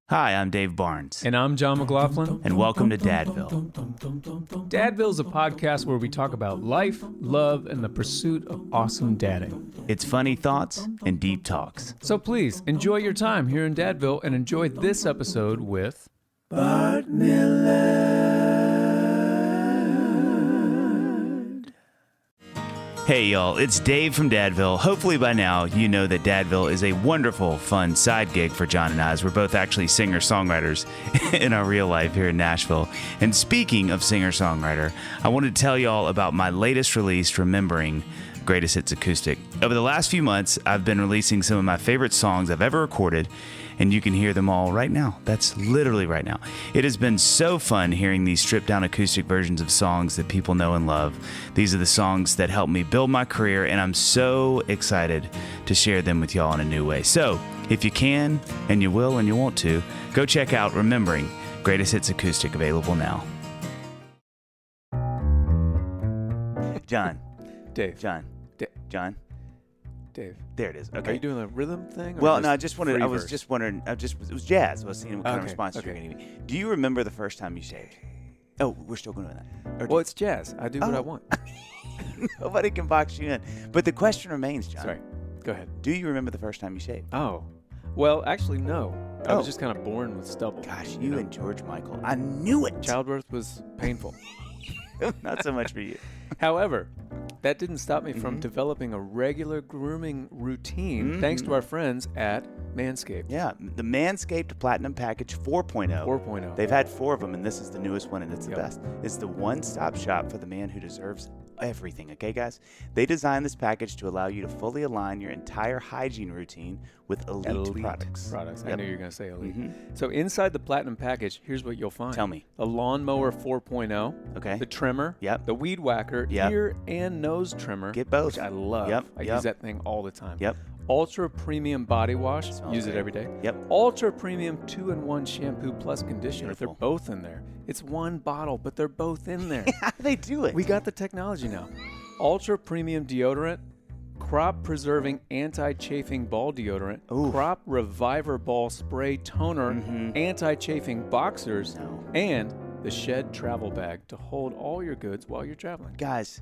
Hi, I'm Dave Barnes. And I'm John McLaughlin. And welcome to Dadville. Dadville is a podcast where we talk about life, love, and the pursuit of awesome dadding. It's funny thoughts and deep talks. So please, enjoy your time here in Dadville and enjoy this episode with... Bart Millard. Hey y'all, it's Dave from Dadville. Hopefully by now you know that Dadville is a wonderful, fun side gig for John and I, as we're both actually singer-songwriters in our real life here in Nashville. And speaking of singer-songwriter, I wanted to tell y'all about my latest release, Remembering Greatest Hits Acoustic. Over the last few months, I've been releasing some of my favorite songs I've ever recorded, and you can hear them all right now. That's literally right now. It has been so fun hearing these stripped-down acoustic versions of songs that people know and love. These are the songs that helped me build my career, and I'm so excited to share them with y'all in a new way. So, if you can, and you will, and you want to, go check out Remembering Greatest Hits Acoustic, available now. John. Dave. John. John. Dave. There it is. Okay. Are you doing a rhythm thing? Well, no, I was just wondering, it was jazz. I was seeing what kind of response you were going to give me. Do you remember the first time you shaved? Oh, we're still going to that. Well, it's jazz. I do what I want. Nobody can box you in. But the question remains, John. Sorry. Go ahead. Do you remember the first time you shaved? Oh. Well, actually, no. I was just kind of born with stubble. Gosh, you and George Michael. I knew it. Childbirth was painful. Not so much for you. However, that didn't stop me from developing a regular grooming routine thanks to our friends at Manscaped. Yeah, the Manscaped Platinum Package 4.0. 4.0. They've had 4 of them, and this is the newest one, and it's the best. It's the one-stop shop for the man who deserves everything, okay, guys? They designed this package to allow you to fully align your entire hygiene routine with elite products. I knew you were going to say elite. So inside the Platinum Package, here's what you'll find. Tell me. The Lawnmower 4.0. Okay. The trimmer. Yep. The Weed Whacker. Yep. Ear and nose trimmer. Get both. Which I love. I use that thing all the time. Yep. Ultra Premium Body Wash. Use it every day. Yep. Ultra Premium 2-in-1 Shampoo plus Conditioner. Beautiful. They're both in there. It's one bottle, but they're both in there. How do they do it? We got the technology now. Ultra Premium Deodorant. Crop Preserving Anti-Chafing Ball Deodorant. Ooh. Crop Reviver Ball Spray Toner. Anti-Chafing Boxers. And the Shed Travel Bag to hold all your goods while you're traveling. Guys,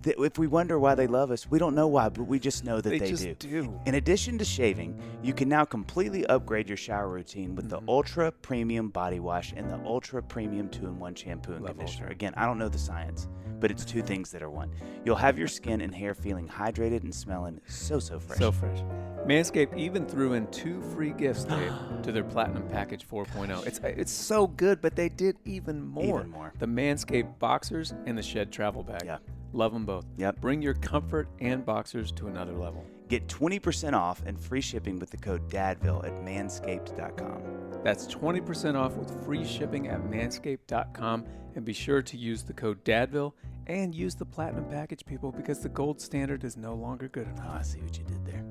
if we wonder why they love us, we don't know why, but we just know that they just do. In addition to shaving, you can now completely upgrade your shower routine with the Ultra Premium Body Wash and the Ultra Premium 2-in-1 Shampoo and Conditioner. Again, I don't know the science, but it's 2 things that are one. You'll have your skin and hair feeling hydrated and smelling so fresh. So fresh. Manscaped even threw in 2 free gifts, Dave, to their Platinum Package 4.0. It's so good, but they did even more. Even more. The Manscaped Boxers and the Shed Travel Bag. Yeah. Love them both. Yep. Bring your comfort and boxers to another level. Get 20% off and free shipping with the code DADVILLE at manscaped.com. That's 20% off with free shipping at manscaped.com. And be sure to use the code DADVILLE and use the Platinum Package, people, because the gold standard is no longer good enough. Oh, I see what you did there.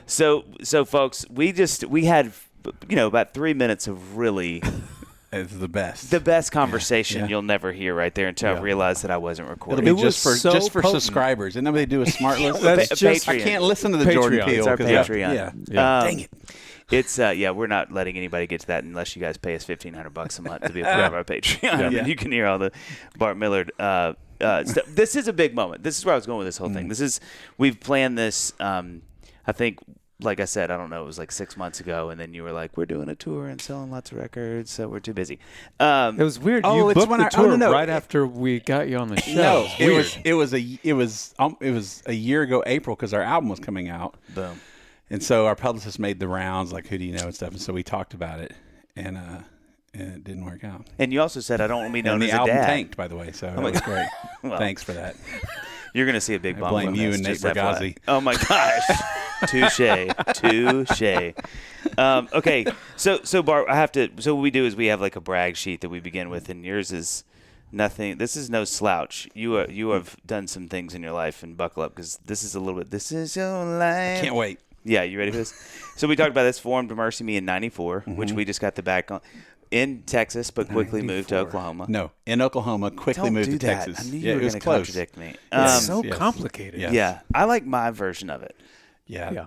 So folks, we had, about 3 minutes of really... It's the best. The best conversation you'll never hear right there until I realized that I wasn't recording. It'll be just for subscribers. And then they do a smart list. I can't listen to the Jordan Peele. It's our Patreon. Yeah. Dang it. It's we're not letting anybody get to that unless you guys pay us $1,500 a month to be a part of our Patreon. And you can hear all the Bart Millard stuff. This is a big moment. This is where I was going with this whole thing. We've planned this. I think. Like I said, I don't know, it was like 6 months ago, and then you were like, we're doing a tour and selling lots of records, so we're too busy. It was weird. You booked the tour right after we got you on the show. No, it was a year ago April because our album was coming out. Boom. And so our publicist made the rounds, like who do you know and stuff, and so we talked about it, and it didn't work out. And you also said I don't want to be known as a dad. And the album tanked, by the way, so that was great. Well, thanks for that. You're going to see a big bump. I blame you and Nate Bargazzi. Oh, my gosh. Touche. Okay, so Bart, so what we do is we have like a brag sheet that we begin with, and yours is nothing. This is no slouch. You have done some things in your life, and buckle up because this is your life. I can't wait. Yeah, you ready for this? So we talked about this, formed MercyMe in '94, which we just got the back on. In Texas, but quickly moved to Oklahoma. No, in Oklahoma, quickly moved to Texas. I knew you were going to contradict me. It's so complicated. Yeah, I like my version of it. Yeah.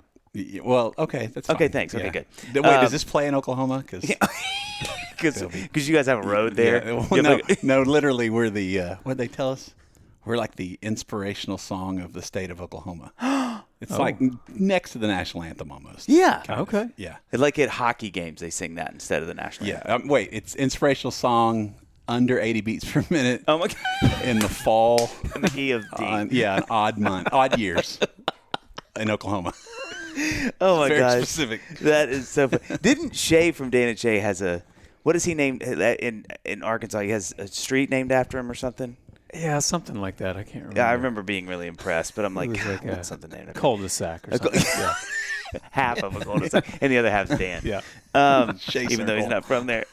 Well, okay, that's fine. Okay, thanks. Okay, Yeah. good. Wait, does this play in Oklahoma? Because you guys have a road there. Yeah, well, You have no, literally, we're the what'd they tell us? We're like the inspirational song of the state of Oklahoma. It's like next to the national anthem almost. Yeah. Kind of. Okay. Yeah. Like at hockey games, they sing that instead of the national Yeah. anthem. Wait, it's inspirational song under 80 beats per minute. Oh my God. In the fall. In the key of D. An odd years in Oklahoma. Oh my Very gosh. specific. That is so funny. Didn't Shay from Dan and Shay has a, what is he named in Arkansas? He has a street named after him or something? Yeah, something like that. I can't remember. Yeah, I remember being really impressed, but I'm like, It was God, like what's something named after him? cul-de-sac or something. Yeah. Half of a cul-de-sac, and the other half's Dan. Yeah. Even though he's not from there.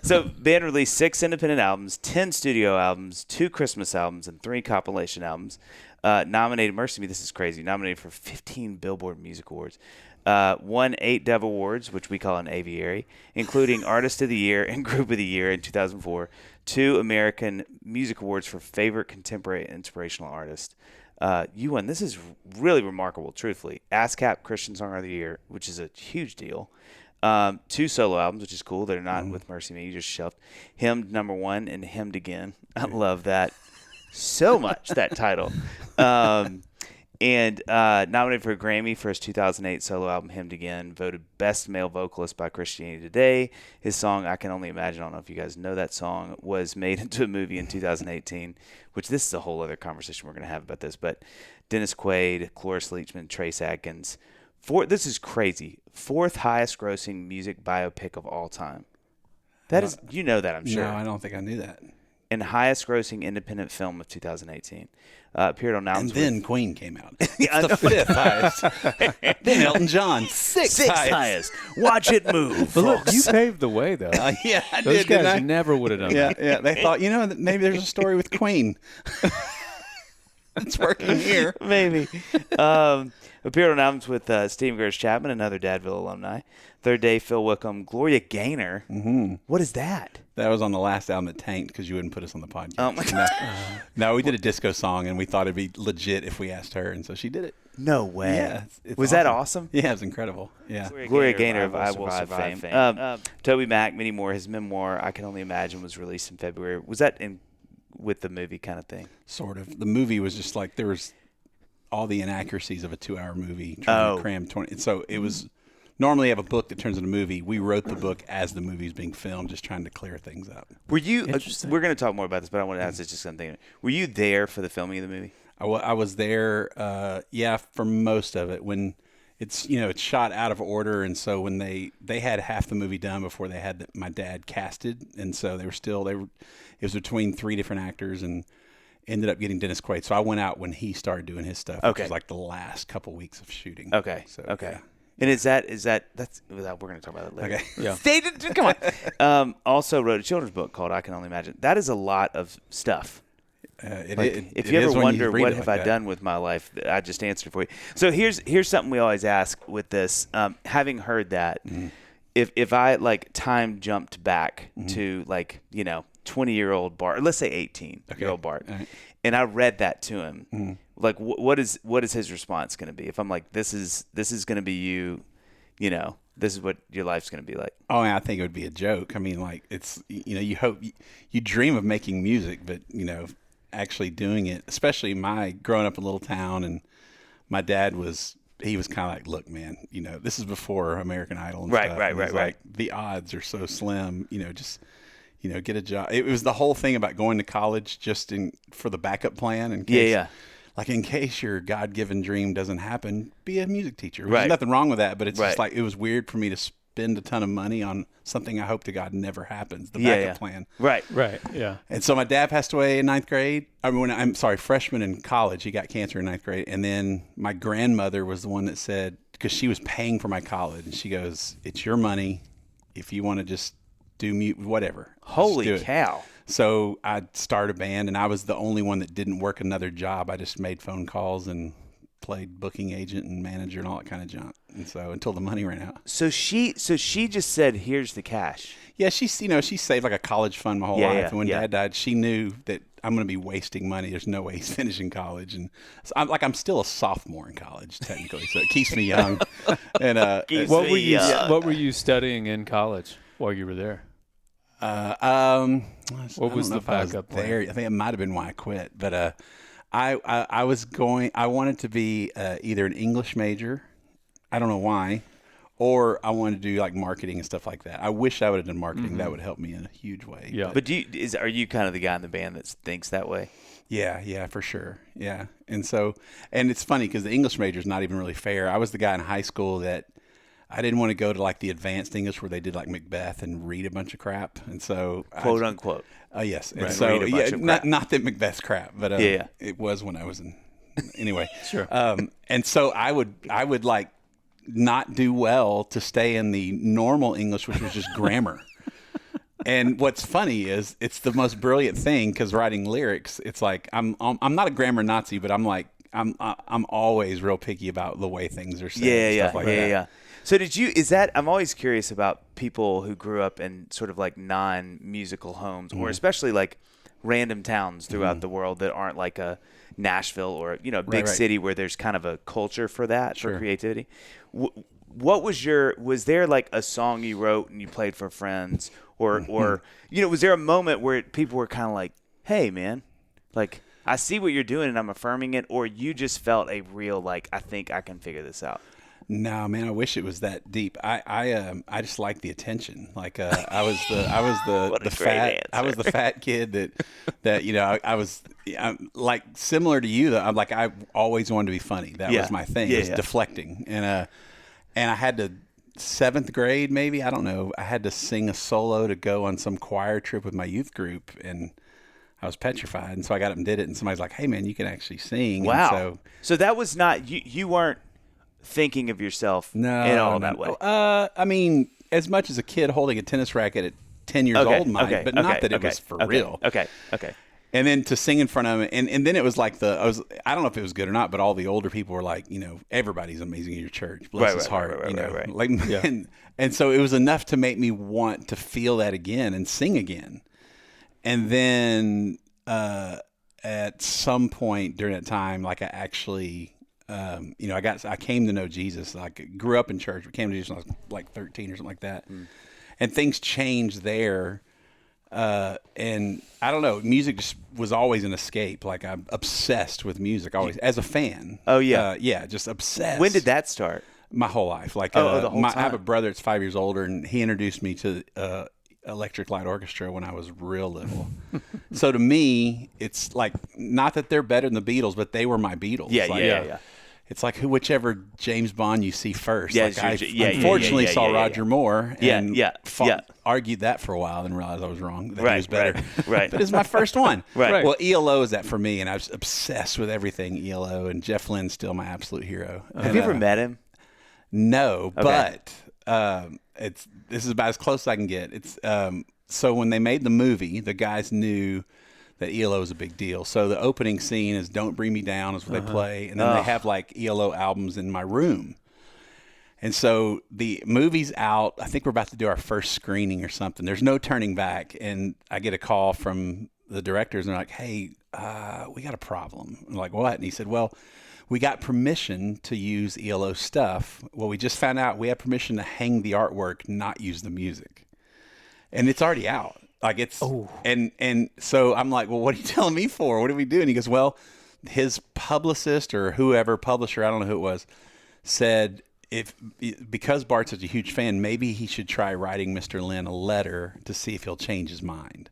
So band released 6 independent albums, 10 studio albums, 2 Christmas albums, and 3 compilation albums. Nominated, MercyMe, this is crazy, nominated for 15 Billboard Music Awards. Won 8 Dove Awards, which we call an aviary, including Artist of the Year and Group of the Year in 2004. 2 American Music Awards for Favorite Contemporary Inspirational Artist. You won. This is really remarkable, truthfully. ASCAP Christian Songwriter of the Year, which is a huge deal. 2 solo albums, which is cool. They're not with MercyMe. You just shelved. Hymned #1 and Hymned Again. I love that so much, that title. And nominated for a Grammy for his 2008 solo album, Hymned Again. Voted Best Male Vocalist by Christianity Today. His song, I Can Only Imagine, I don't know if you guys know that song, was made into a movie in 2018, which this is a whole other conversation we're going to have about this. But Dennis Quaid, Cloris Leachman, Trace Adkins. This is crazy. 4th highest grossing music biopic of all time. That is, you know that, I'm sure. No, I don't think I knew that. And highest grossing independent film of 2018. Appeared on albums. And then Queen came out. It's the 5th highest. Then Elton John, 6th highest. Watch it move. But look, folks. you paved the way, though. Yeah, I Those did, didn't guys I? never would have done Yeah, that. yeah. They thought, maybe there's a story with Queen. It's working here. Maybe. Appeared on albums with Steve Gersh Chapman, another Dadville alumni. Third Day, Phil Wickham, Gloria Gaynor. Mm-hmm. What is that? That was on the last album that tanked because you wouldn't put us on the podcast. Oh my God. No, we did a disco song, and we thought it'd be legit if we asked her, and so she did it. No way. Yeah, it's was that awesome? Yeah, it was incredible. Yeah. Gloria Gaynor of I Will Survive fame. Toby Mac, many more. His memoir, I Can Only Imagine, was released in February. Was that with the movie kind of thing? Sort of. The movie was just like there was all the inaccuracies of a 2-hour movie trying to cram 20. So it was normally you have a book that turns into a movie. We wrote the book as the movie's being filmed, just trying to clear things up. Were you? We're going to talk more about this, but I want to ask this just something. Were you there for the filming of the movie? I was there, for most of it. When it's shot out of order, and so when they had half the movie done before they had my dad casted, and so it was between 3 different actors, and ended up getting Dennis Quaid. So I went out when he started doing his stuff, which was like the last couple weeks of shooting. Okay. So, okay. Yeah. And that's we're going to talk about it later. Okay. Yeah. Come on. Also wrote a children's book called I Can Only Imagine. That is a lot of stuff. If you ever wonder what have I done with my life, I just answered for you. So here's something we always ask with this. Having heard that, if I time jumped back to 20-year-old Bart, let's say 18-year-old Bart, right, and I read that to him, what is his response going to be? If I'm like, this is going to be you, this is what your life's going to be like. Oh, I think it would be a joke. I mean, it's you hope you dream of making music, but actually doing it, especially growing up in a little town, and my dad was kind of like, look, man, this is before American Idol and stuff. Right. Like, the odds are so slim, just get a job. It was the whole thing about going to college just for the backup plan. In case, in case your God-given dream doesn't happen, be a music teacher. There's nothing wrong with that, but it's just it was weird for me to spend a ton of money on something I hope to God never happens, the backup plan. Right, yeah. And so my dad passed away in 9th grade. Freshman in college. He got cancer in 9th grade. And then my grandmother was the one that said, because she was paying for my college, and she goes, it's your money. If you want to just do whatever. Holy cow. So I started a band, and I was the only one that didn't work another job. I just made phone calls and played booking agent and manager and all that kind of junk. And so until the money ran out. So she just said, "Here's the cash." Yeah, she saved like a college fund my whole life. And when Dad died, she knew that I'm going to be wasting money. There's no way he's finishing college. And so I'm still a sophomore in college, technically. So it keeps me young. And what were you studying in college while you were there? What was the backup plan? there? I think it might have been why I quit. But I wanted to be either an English major. I don't know why. Or I wanted to do like marketing and stuff like that. I wish I would have done marketing. That would help me in a huge way. Yeah. But are you kind of the guy in the band that thinks that way? Yeah, for sure. Yeah. And it's funny because the English major is not even really fair. I was the guy in high school that I didn't want to go to like the advanced English where they did like Macbeth and read a bunch of crap. And so quote unquote. Yes. And right. so Read a bunch of crap. not that Macbeth's crap, but it was when I was in anyway. Sure. And so I would like not do well to stay in the normal English, which was just grammar. And what's funny is it's the most brilliant thing because writing lyrics, it's like I'm not a grammar Nazi, but I'm always real picky about the way things are said. Yeah. So I'm always curious about people who grew up in sort of like non-musical homes or especially like random towns throughout the world that aren't like a Nashville or, big city where there's kind of a culture for that, for creativity. What was there like a song you wrote and you played for friends or was there a moment where people were kind of like, hey man, like I see what you're doing and I'm affirming it, or you just felt a real, like, I think I can figure this out? No, man, I wish it was that deep. I just like the attention. Like I was the fat kid that I'm like similar to you. I'm like I always wanted to be funny. That was my thing. It was deflecting. And I had to 7th grade maybe, I don't know. I had to sing a solo to go on some choir trip with my youth group, and I was petrified. And so I got up and did it. And somebody's like, "Hey, man, you can actually sing." Wow. And so that was not you weren't thinking of yourself that way. I mean, as much as a kid holding a tennis racket at 10 years old might, but not that it was for real. Okay. And then to sing in front of him, and then it was like I don't know if it was good or not, but all the older people were like, everybody's amazing in your church, bless his heart, right. And so it was enough to make me want to feel that again and sing again. And then at some point during that time, like I actually. I came to know Jesus. Like grew up in church, but came to Jesus when I was like 13 or something like that. And things changed there. And I don't know, music just was always an escape. Like I'm obsessed with music always as a fan. Oh yeah. Just obsessed. When did that start? My whole life. Like the whole time. I have a brother that's 5 years older, and he introduced me to Electric Light Orchestra when I was real little. So to me, it's like not that they're better than the Beatles, but they were my Beatles. Yeah. It's like whichever James Bond you see first. Yeah, like I unfortunately saw Roger Moore and argued that for a while and realized I was wrong, that he was better. Right. But it's my first one. Right. Well, ELO is that for me, and I was obsessed with everything ELO, and Jeff Lynne's still my absolute hero. Have you ever met him? No, but this is about as close as I can get. It's so when they made the movie, the guys knew that ELO is a big deal. So the opening scene is "Don't Bring Me Down" is what they play, and then they have like ELO albums in my room. And so the movie's out. I think we're about to do our first screening or something. There's no turning back, and I get a call from the directors, and they're like, "Hey, we got a problem." I'm like, "What?" And he said, "Well, we got permission to use ELO stuff. Well, we just found out we have permission to hang the artwork, not use the music, and it's already out." Like it's, and so I'm like, well, what are you telling me for? What are we doing? He goes, well, his publicist or whoever, publisher, I don't know who it was, said because Bart's such a huge fan, maybe he should try writing Mr. Lynn a letter to see if he'll change his mind.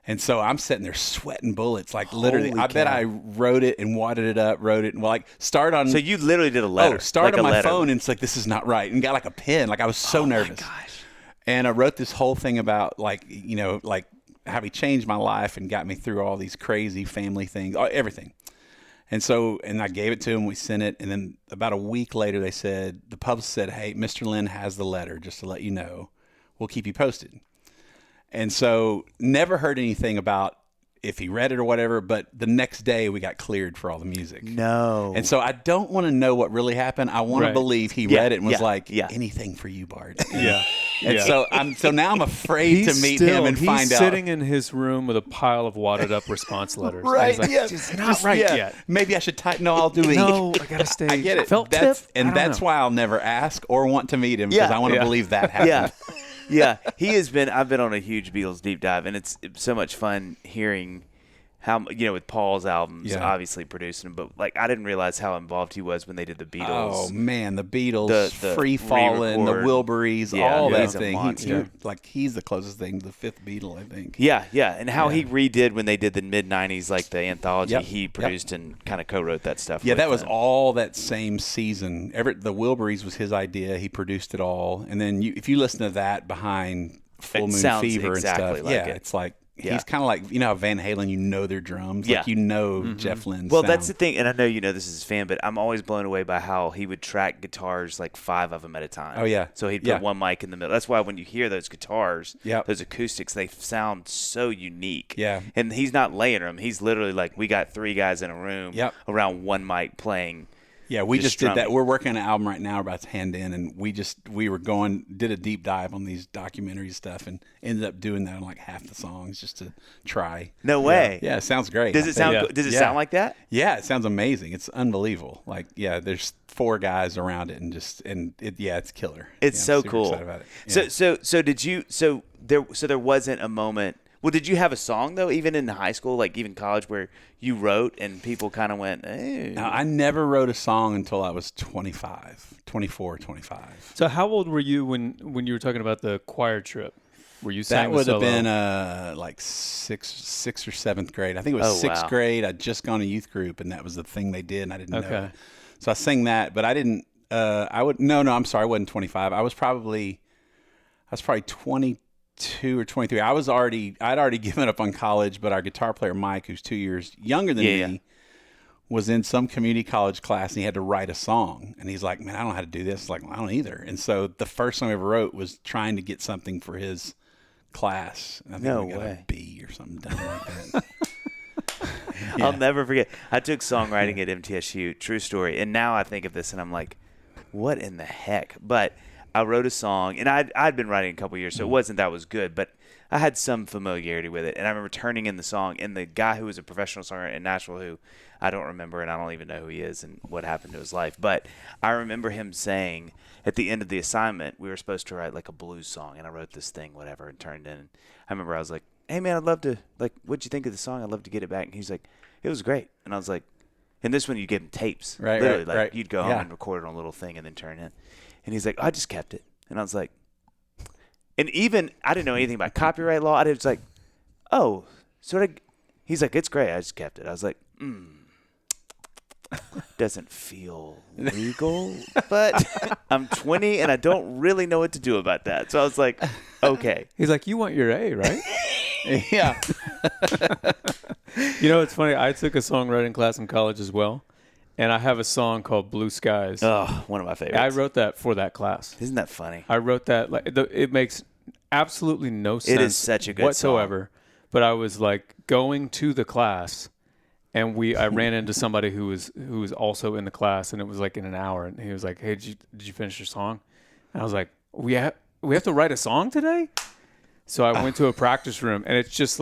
And so I'm sitting there sweating bullets, like literally. I bet I wrote it and wadded it up, wrote it, and start on. So you literally did a letter. Start on my phone, and it's like, this is not right, and got like a pen. Like I was so nervous. Oh my gosh. And I wrote this whole thing about like how he changed my life and got me through all these crazy family things, everything. And I gave it to him. We sent it. And then about a week later, the publicist said, "Hey, Mr. Lynn has the letter, just to let you know. We'll keep you posted." And so never heard anything about if he read it or whatever, but the next day we got cleared for all the music. No. And so I don't want to know what really happened. I want to believe he read it and was like, anything for you, Bart. Yeah. And so now I'm afraid to meet him and find out. He's sitting in his room with a pile of wadded up response letters. Right. He's like, it's not right yet. Maybe I should type. No, I'll do E. No, I gotta stay. I get it. Felt that's tip? that's why I'll never ask or want to meet him, because I want to believe that happened. Yeah. He has been. I've been on a huge Beatles deep dive, and it's so much fun hearing how, with Paul's albums, obviously producing them, but I didn't realize how involved he was when they did the Beatles. Oh man, the Beatles, the Free Fallin', the Wilburys, all that thing. He's the closest thing to the fifth Beatle, I think. Yeah, and how he redid when they did the mid '90s, the anthology. He produced and kind of co-wrote that stuff. Yeah, that was all that same season. The Wilburys was his idea. He produced it all, and then if you listen to that behind Full Moon Fever and stuff, it's like. Yeah. He's kind of like, how Van Halen, their drums. Jeff Lynne's Well, sound. that's the thing, and I know this is his fan, but I'm always blown away by how he would track guitars, 5 of them at a time. Oh, yeah. So he'd put one mic in the middle. That's why when you hear those guitars, Yep. those acoustics, they sound so unique. Yeah. And he's not layering them. He's literally we got 3 guys in a room around one mic playing. Yeah, we just did that. We're working on an album right now. We're about to hand in, and we did a deep dive on these documentary stuff, and ended up doing that on half the songs just to try. No way. Yeah, it sounds great. Does it sound? Does it sound like that? Yeah, it sounds amazing. It's unbelievable. There's 4 guys around it, it's killer. It's so super cool. Excited about it. Yeah. So did you? So there wasn't a moment. Well, did you have a song, though, even in high school, even college, where you wrote and people kind of went, hey? Now, I never wrote a song until I was 24, 25. So how old were you when you were talking about the choir trip? Were you sang That would have solo? been sixth or seventh grade. I think it was sixth grade. I'd just gone to youth group, and that was the thing they did, and I didn't know it. So I sang that, but I didn't I'm sorry, I wasn't 25. I was probably 22 or 23. I'd already given up on college, but our guitar player Mike, who's 2 years younger than me, was in some community college class, and he had to write a song. And he's like, man, I don't know how to do this. I don't either. And so the first song I ever wrote was trying to get something for his class. And I think we got a B or something dumb like that. I'll never forget. I took songwriting at MTSU, true story. And now I think of this and I'm like, what in the heck? But I wrote a song, and I'd been writing a couple years, so it wasn't that was good, but I had some familiarity with it. And I remember turning in the song, and the guy who was a professional songwriter in Nashville, who I don't remember, and I don't even know who he is and what happened to his life, but I remember him saying at the end of the assignment, we were supposed to write a blues song, and I wrote this thing, whatever, and turned in. I remember I was like, hey, man, I'd love to, what'd you think of the song? I'd love to get it back. And he's like, it was great. And I was like, and this one you give him tapes. Right, literally, right. You'd go home and record it on a little thing and then turn it in. And he's like, I just kept it. And I was like, and even I didn't know anything about copyright law. I was like, oh, he's like, it's great. I just kept it. I was like, doesn't feel legal, but I'm 20 and I don't really know what to do about that. So I was like, okay. He's like, you want your A, right? Yeah. It's funny. I took a songwriting class in college as well. And I have a song called Blue Skies. Oh, one of my favorites. I wrote that for that class. Isn't that funny? I wrote that. It makes absolutely no sense. It is such a good whatsoever. song. But I was going to the class, and I ran into somebody who was also in the class, and it was in an hour. And he was like, "Hey, did you finish your song?" And I was like, "We have to write a song today." So I went to a practice room, and it's just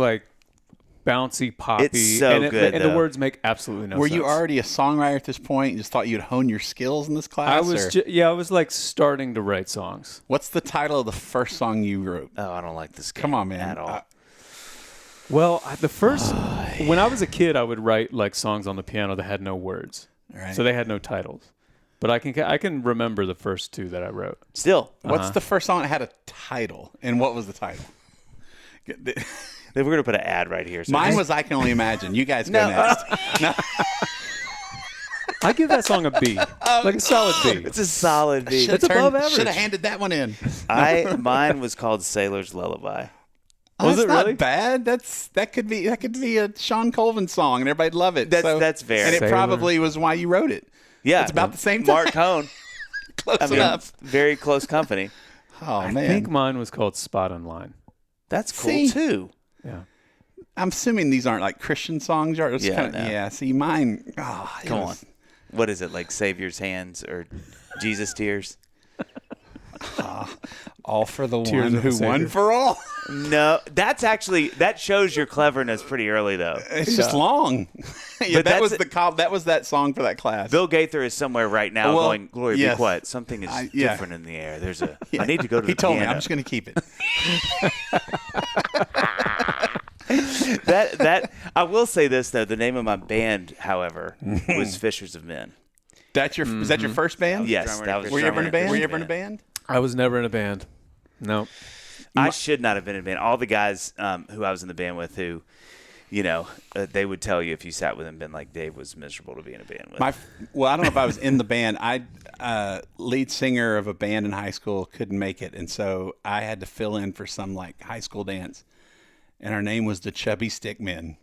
bouncy, poppy. It's so good, and the words make absolutely no sense. Were you already a songwriter at this point? You just thought you'd hone your skills in this class? I was starting to write songs. What's the title of the first song you wrote? Oh, I don't like this game. Come on, man. At all. Well, the first when I was a kid, I would write songs on the piano that had no words, right. So they had no titles. But I can remember the first 2 that I wrote. Still, what's the first song that had a title, and what was the title? We're going to put an ad right here. So Mine was I Can Only Imagine. You guys go next. No. I give that song a B, a solid B. It's a solid B. It's above average. Should have handed that one in. Mine was called Sailor's Lullaby. Was it really? Not bad. That could be a Sean Colvin song, and everybody'd love it. That's fair. And it probably was why you wrote it. Yeah, it's about the same time. Mark Cohn. Close enough. Very close company. Oh man, I think mine was called Spot on Line. That's cool too. Yeah. I'm assuming these aren't like Christian songs, or No. See, mine. Come on. What is it, like Savior's Hands or Jesus Tears? All for the Tears one of the who won Savior. for all. No, that shows your cleverness pretty early, though. It's just long. But that was that was that song for that class. Bill Gaither is somewhere right now going, "Glory be quiet. Something is different in the air. There's a. I need to go to the He told me piano." I'm just going to keep it. that I will say this though. The name of my band, however, was Fishers of Men. Is that your first band? Yes, that was. Were you ever in a band? Were Were you ever in a band? I was never in a band. No. I should not have been in a band. All the guys who I was in the band with, who, they would tell you if you sat with them, been like, Dave was miserable to be in a band with. Well, I don't know if I was in the band. Lead singer of a band in high school couldn't make it, and so I had to fill in for some like high school dance, and our name was the Chubby Stick Men.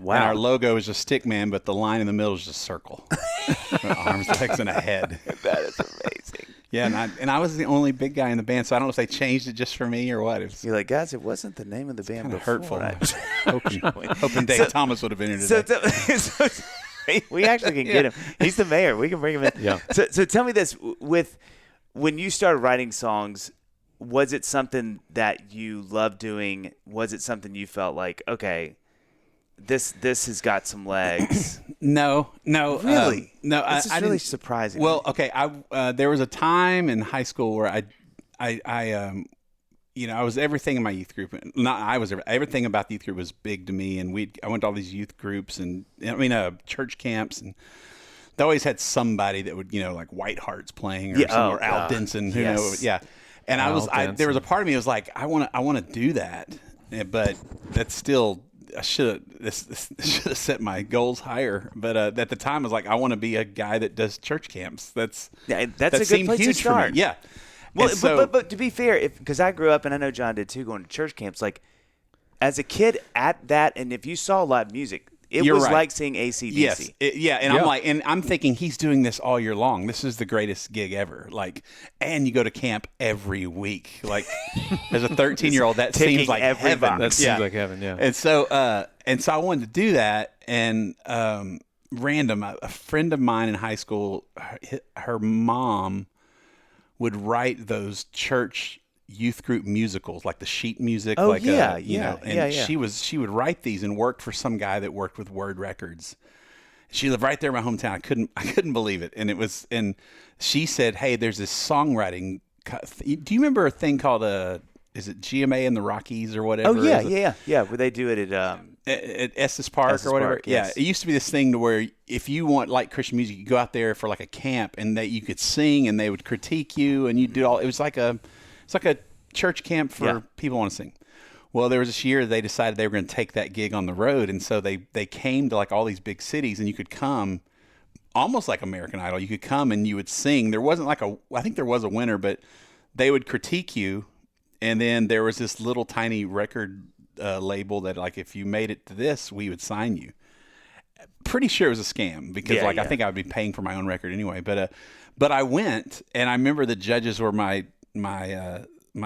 Wow. And our logo is a stick man, but the line in the middle is just a circle. Arms, legs, and a head. That is amazing. Yeah, and I was the only big guy in the band, so I don't know if they changed it just for me or what. You're like, guys, it wasn't the name of the band before. Hurtful. Hoping Dave Thomas would have been here today. So we actually can get him. He's the mayor. We can bring him in. Yeah. So tell me this: when you started writing songs, was it something that you loved doing? Was it something you felt like, okay, this has got some legs? No. Really? No. This is I really didn't. surprising. Well, okay. There was a time in high school where I was everything in my youth group. Everything about the youth group was big to me, and I went to all these youth groups and church camps, and they always had somebody that would like White Hearts playing or Al Denson, And there was a part of me that was like, I want to do that, but that's still. I should have set my goals higher, but at the time I was like, I want to be a guy that does church camps. That's a good place to start. Yeah. Well, but to be fair, because I grew up, and I know John did too, going to church camps. Like as a kid at that, and if you saw live music, it was right. like seeing AC/DC. Yes, I'm thinking he's doing this all year long. This is the greatest gig ever. Like, and you go to camp every week. Like, as a 13-year-old, that seems like heaven. That seems like heaven. Yeah. And so I wanted to do that. And a friend of mine in high school, her mom would write those church youth group musicals, like the sheet music. She would write these and worked for some guy that worked with Word Records. She lived right there in my hometown. I couldn't believe it. And she said, "Hey, there's this songwriting. Do you remember a thing called is it GMA in the Rockies or whatever?" Oh yeah. Where they do it at Estes Park or whatever. Park, yes. Yeah, it used to be this thing to where if you want like Christian music, you go out there for like a camp, and that you could sing, and they would critique you, and you do all. It was like a church camp for people who want to sing. Well, there was this year they decided they were going to take that gig on the road, and so they came to like all these big cities, and you could come, almost like American Idol. You could come and you would sing. There wasn't I think there was a winner, but they would critique you, and then there was this little tiny record label that like if you made it to this, we would sign you. Pretty sure it was a scam because I think I would be paying for my own record anyway. But I went, and I remember the judges were my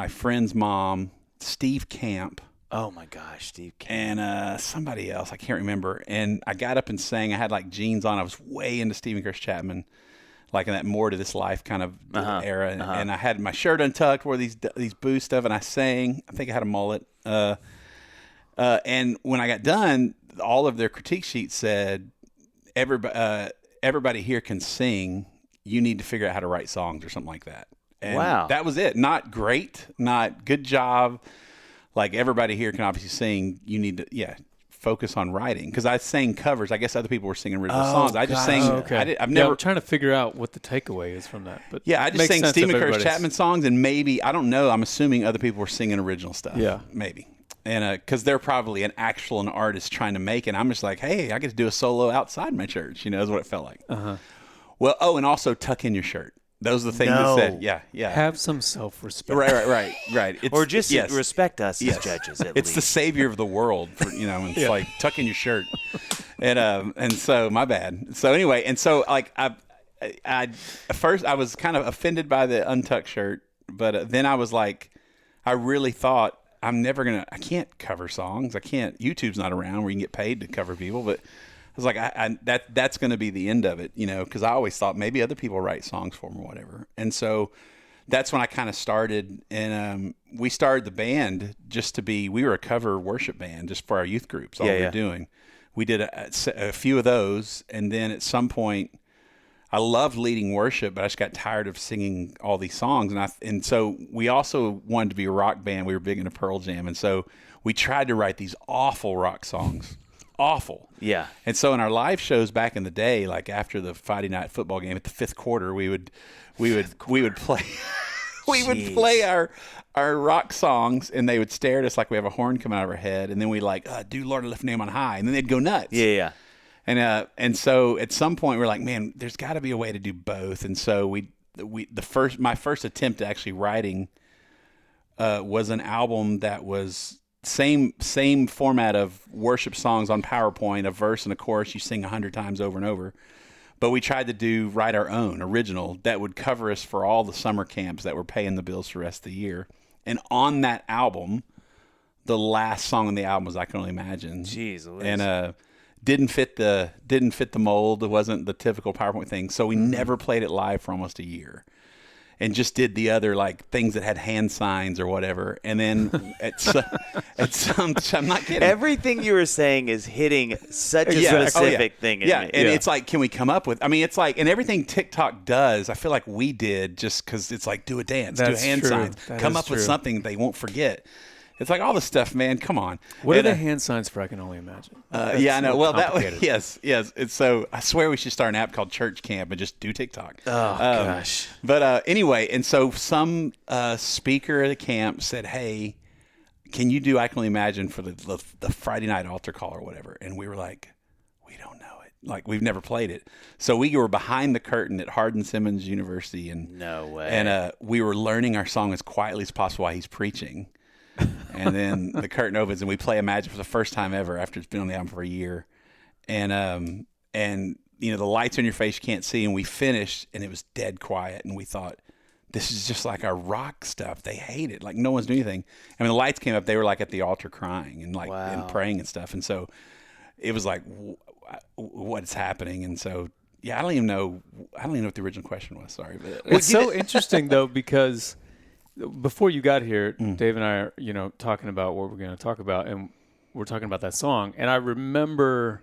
friend's mom, Steve Camp. Oh my gosh, Steve Camp. And somebody else, I can't remember. And I got up and sang. I had like jeans on. I was way into Stephen Chris Chapman, like in that More to This Life kind of era. And I had my shirt untucked, wore these boots stuff, and I sang. I think I had a mullet. And when I got done, all of their critique sheets said, everybody here can sing. You need to figure out how to write songs or something like that. And wow. That was it. Not great, not good job. Like everybody here can obviously sing. You need to, focus on writing. Because I sang covers. I guess other people were singing original songs. I just sang. Okay. I've never. I'm trying to figure out what the takeaway is from that. But I just sang Stephen Chris Chapman songs, and maybe, I don't know, I'm assuming other people were singing original stuff. Yeah. Maybe. And because they're probably an artist trying to make it. I'm just like, hey, I get to do a solo outside my church. Is what it felt like. Well, and also tuck in your shirt. Those are the things that said, yeah. Have some self-respect. Right. Or just respect us as judges, at It's least. the savior of the world, it's like tuck in your shirt. And so, my bad. So anyway, and so like I at first I was kind of offended by the untucked shirt, but then I was like, I really thought I can't cover songs. YouTube's not around where you can get paid to cover people, but I was like, that's going to be the end of it, because I always thought maybe other people write songs for them or whatever. And so that's when I kind of started, and we started the band we were a cover worship band just for our youth groups, all we were doing. We did a few of those, and then at some point, I loved leading worship, but I just got tired of singing all these songs. And so we also wanted to be a rock band. We were big into Pearl Jam, and so we tried to write these awful rock songs. Awful. Yeah. And so in our live shows back in the day, like after the Friday night football game at the fifth quarter, we would play our rock songs, and they would stare at us like we have a horn coming out of our head, and then we do Lord, I lift name on high, and then they'd go nuts. Yeah. And so at some point we're like, man, there's got to be a way to do both. And so my first attempt at actually writing was an album that was same format of worship songs on PowerPoint, a verse and a chorus you sing 100 times over and over. But we tried to write our own original that would cover us for all the summer camps that were paying the bills for the rest of the year. And on that album, the last song on the album was I Can Only Imagine. Jeez, and didn't fit the mold. It wasn't the typical PowerPoint thing. So we never played it live for almost a year. And just did the other things that had hand signs or whatever. And then at some, I'm not kidding. Everything you were saying is hitting such a specific thing in me. And it's like, can we come up with? I mean, it's like, and everything TikTok does, I feel like we did just because it's like do a dance, do hand signs, come up with something they won't forget. It's like all the stuff, man. Come on. What are the hand signs for? I Can Only Imagine. I know. Well, yes. It's so. I swear we should start an app called Church Camp and just do TikTok. Oh gosh. But anyway, and so some speaker at the camp said, "Hey, can you do I Can Only Imagine for the Friday night altar call or whatever?" And we were like, "We don't know it. Like we've never played it." So we were behind the curtain at Hardin-Simmons University, and no way. And we were learning our song as quietly as possible while he's preaching. And then the curtain opens and we play Imagine for the first time ever after it's been on the album for a year. And the lights on your face you can't see, and we finished and it was dead quiet, and we thought, this is just like our rock stuff. They hate it. Like no one's doing anything. And when the lights came up, they were like at the altar crying and and praying and stuff. And so it was like, what's happening? And so, yeah, I don't even know what the original question was. Sorry. But it's so interesting though, because before you got here, Dave and I are, talking about what we're going to talk about, and we're talking about that song. And I remember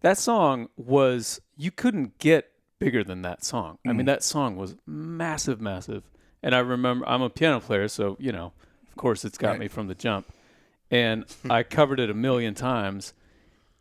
that song was, you couldn't get bigger than that song. I mean, that song was massive, massive. And I remember, I'm a piano player, so, of course it's got me from the jump. And I covered it 1,000,000 times.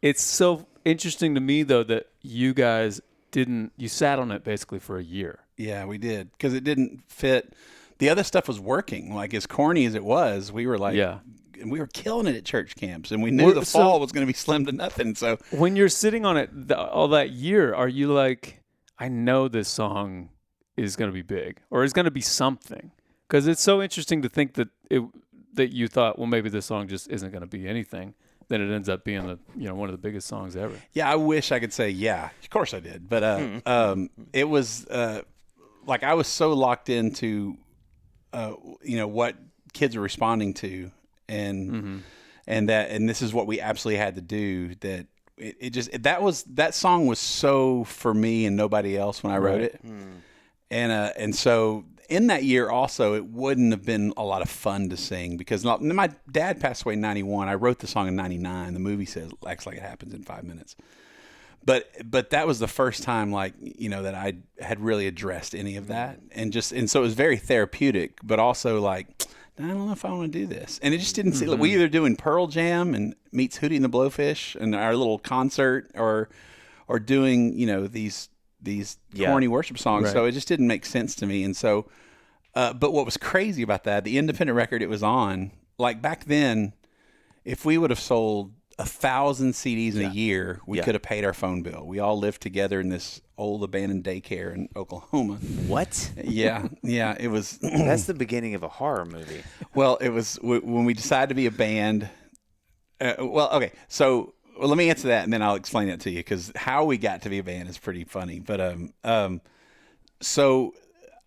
It's so interesting to me, though, that you guys you sat on it basically for a year. Yeah, we did, because it didn't fit. The other stuff was working. Like, as corny as it was, we were like, and we were killing it at church camps, and we knew the fall was going to be slim to nothing. So when you're sitting on it all that year, are you like, I know this song is going to be big, or is going to be something? Because it's so interesting to think that you thought, well, maybe this song just isn't going to be anything. Then it ends up being one of the biggest songs ever. Yeah, I wish I could say, yeah, of course I did. But it was like I was so locked into what kids were responding to, and this is what we absolutely had to do. That that song was so for me and nobody else when I wrote it, and so in that year also it wouldn't have been a lot of fun to sing, because my dad passed away in 91. I wrote the song in 99. The movie acts like it happens in 5 minutes. But that was the first time, that I had really addressed any of that, and so it was very therapeutic, but also like, I don't know if I want to do this, and it just didn't seem. We either doing Pearl Jam and meets Hootie and the Blowfish and our little concert, or doing these corny worship songs. Right. So it just didn't make sense to me, and so. But what was crazy about that, the independent record it was on, like back then, if we would have sold 1,000 CDs in a year, we could have paid our phone bill. We all lived together in this old abandoned daycare in Oklahoma. What? Yeah, it was. That's the beginning of a horror movie. Well, it was when we decided to be a band. Okay, so let me answer that, and then I'll explain that to you, because how we got to be a band is pretty funny. But so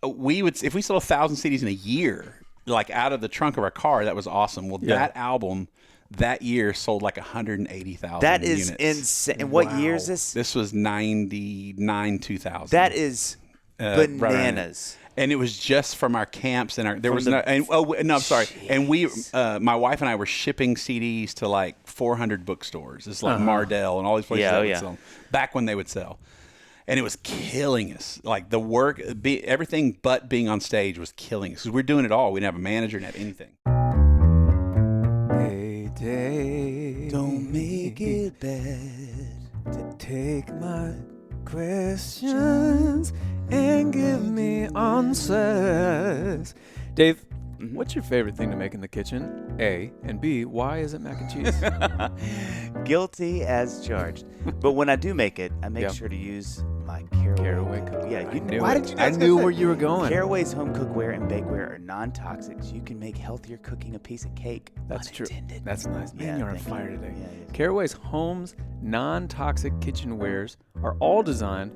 we would, if we sold 1,000 CDs in a year, like out of the trunk of our car. That was awesome. Well, that album that year sold like 180,000 That is units. insane. What year is this? This was 99, 2000. That is bananas. And it was just from our camps and I'm sorry. And we, my wife and I were shipping CDs to like 400 bookstores. It's like Mardell and all these places that would sell them, back when they would sell. And it was killing us. Like the work, everything but being on stage was killing us. Because we're doing it all. We didn't have a manager, didn't have anything. Hey, Dave, Don't make it bad to take my questions and give me answers. Dave, what's your favorite thing to make in the kitchen? A, and B, why is it mac and cheese? Guilty as charged. But when I do make it, I make sure to use my Caraway cookware. Yeah, why did you I knew where you were going. Caraway's home cookware and bakeware are non-toxic, so you can make healthier cooking a piece of cake. That's true. Unintended. That's nice. Man, you're on fire today. Yeah, Caraway's home's non-toxic kitchenwares are all designed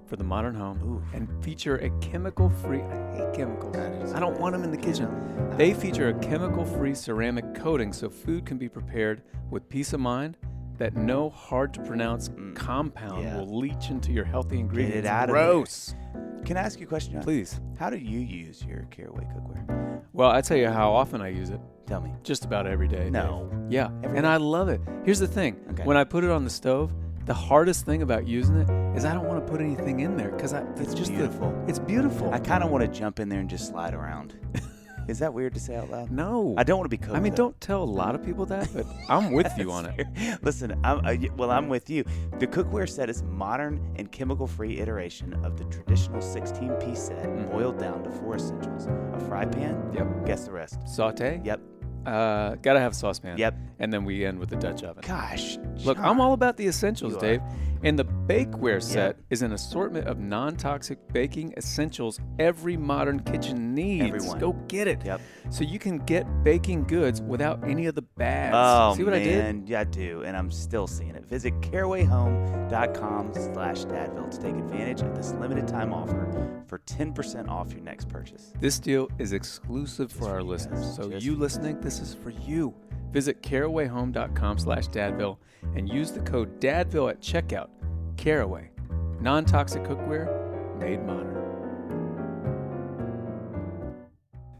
for the modern home and feature a chemical-free. I hate chemicals. I don't want them in the kitchen. They feature a chemical-free ceramic coating, so food can be prepared with peace of mind that no hard-to-pronounce compound will leach into your healthy ingredients. Get it out Gross. of Can I ask you a question, John? Please. How do you use your Caraway cookware? Well, I tell you how often I use it. Tell me. Just about every day. No. Dave. Yeah. Every and day? I love it. Here's the thing. Okay. When I put it on the stove, the hardest thing about using it is I don't want to put anything in there because it's just beautiful. It's beautiful. I kind of want to jump in there and just slide around. Is that weird to say out loud? No. I don't want to be cooked. I mean, don't tell a lot of people that, but I'm with you on it. Listen, I'm with you. The cookware set is a modern and chemical-free iteration of the traditional 16-piece set, boiled down to 4 essentials: a fry pan. Yep. Guess the rest. Saute. Yep. Gotta have a saucepan. Yep. And then we end with the Dutch oven. Gosh. Look, John. I'm all about the essentials, You are. Dave. And the bakeware set is an assortment of non-toxic baking essentials every modern kitchen needs. Everyone. Go get it. Yep. So you can get baking goods without any of the bads. Oh, See what man. I did? Yeah, I do, and I'm still seeing it. Visit carawayhome.com/Dadville to take advantage of this limited time offer for 10% off your next purchase. This deal is exclusive for our you listeners. guys. So Just you for listening, this is for you. Visit carawayhome.com/Dadville and use the code Dadville at checkout. Caraway, non-toxic cookware made modern.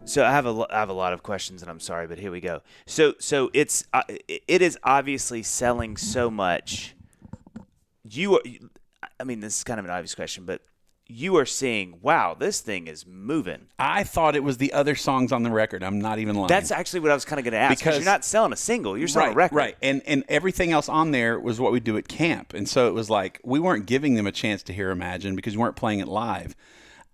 So I have a lot of questions, and I'm sorry, but here we go. So it is obviously selling so much. I mean, this is kind of an obvious question, but you are seeing, wow, this thing is moving. I thought it was the other songs on the record. I'm not even lying. That's actually what I was kind of going to ask, because you're not selling a single, you're selling a record. Right, and everything else on there was what we do at camp. And so it was like we weren't giving them a chance to hear Imagine because we weren't playing it live.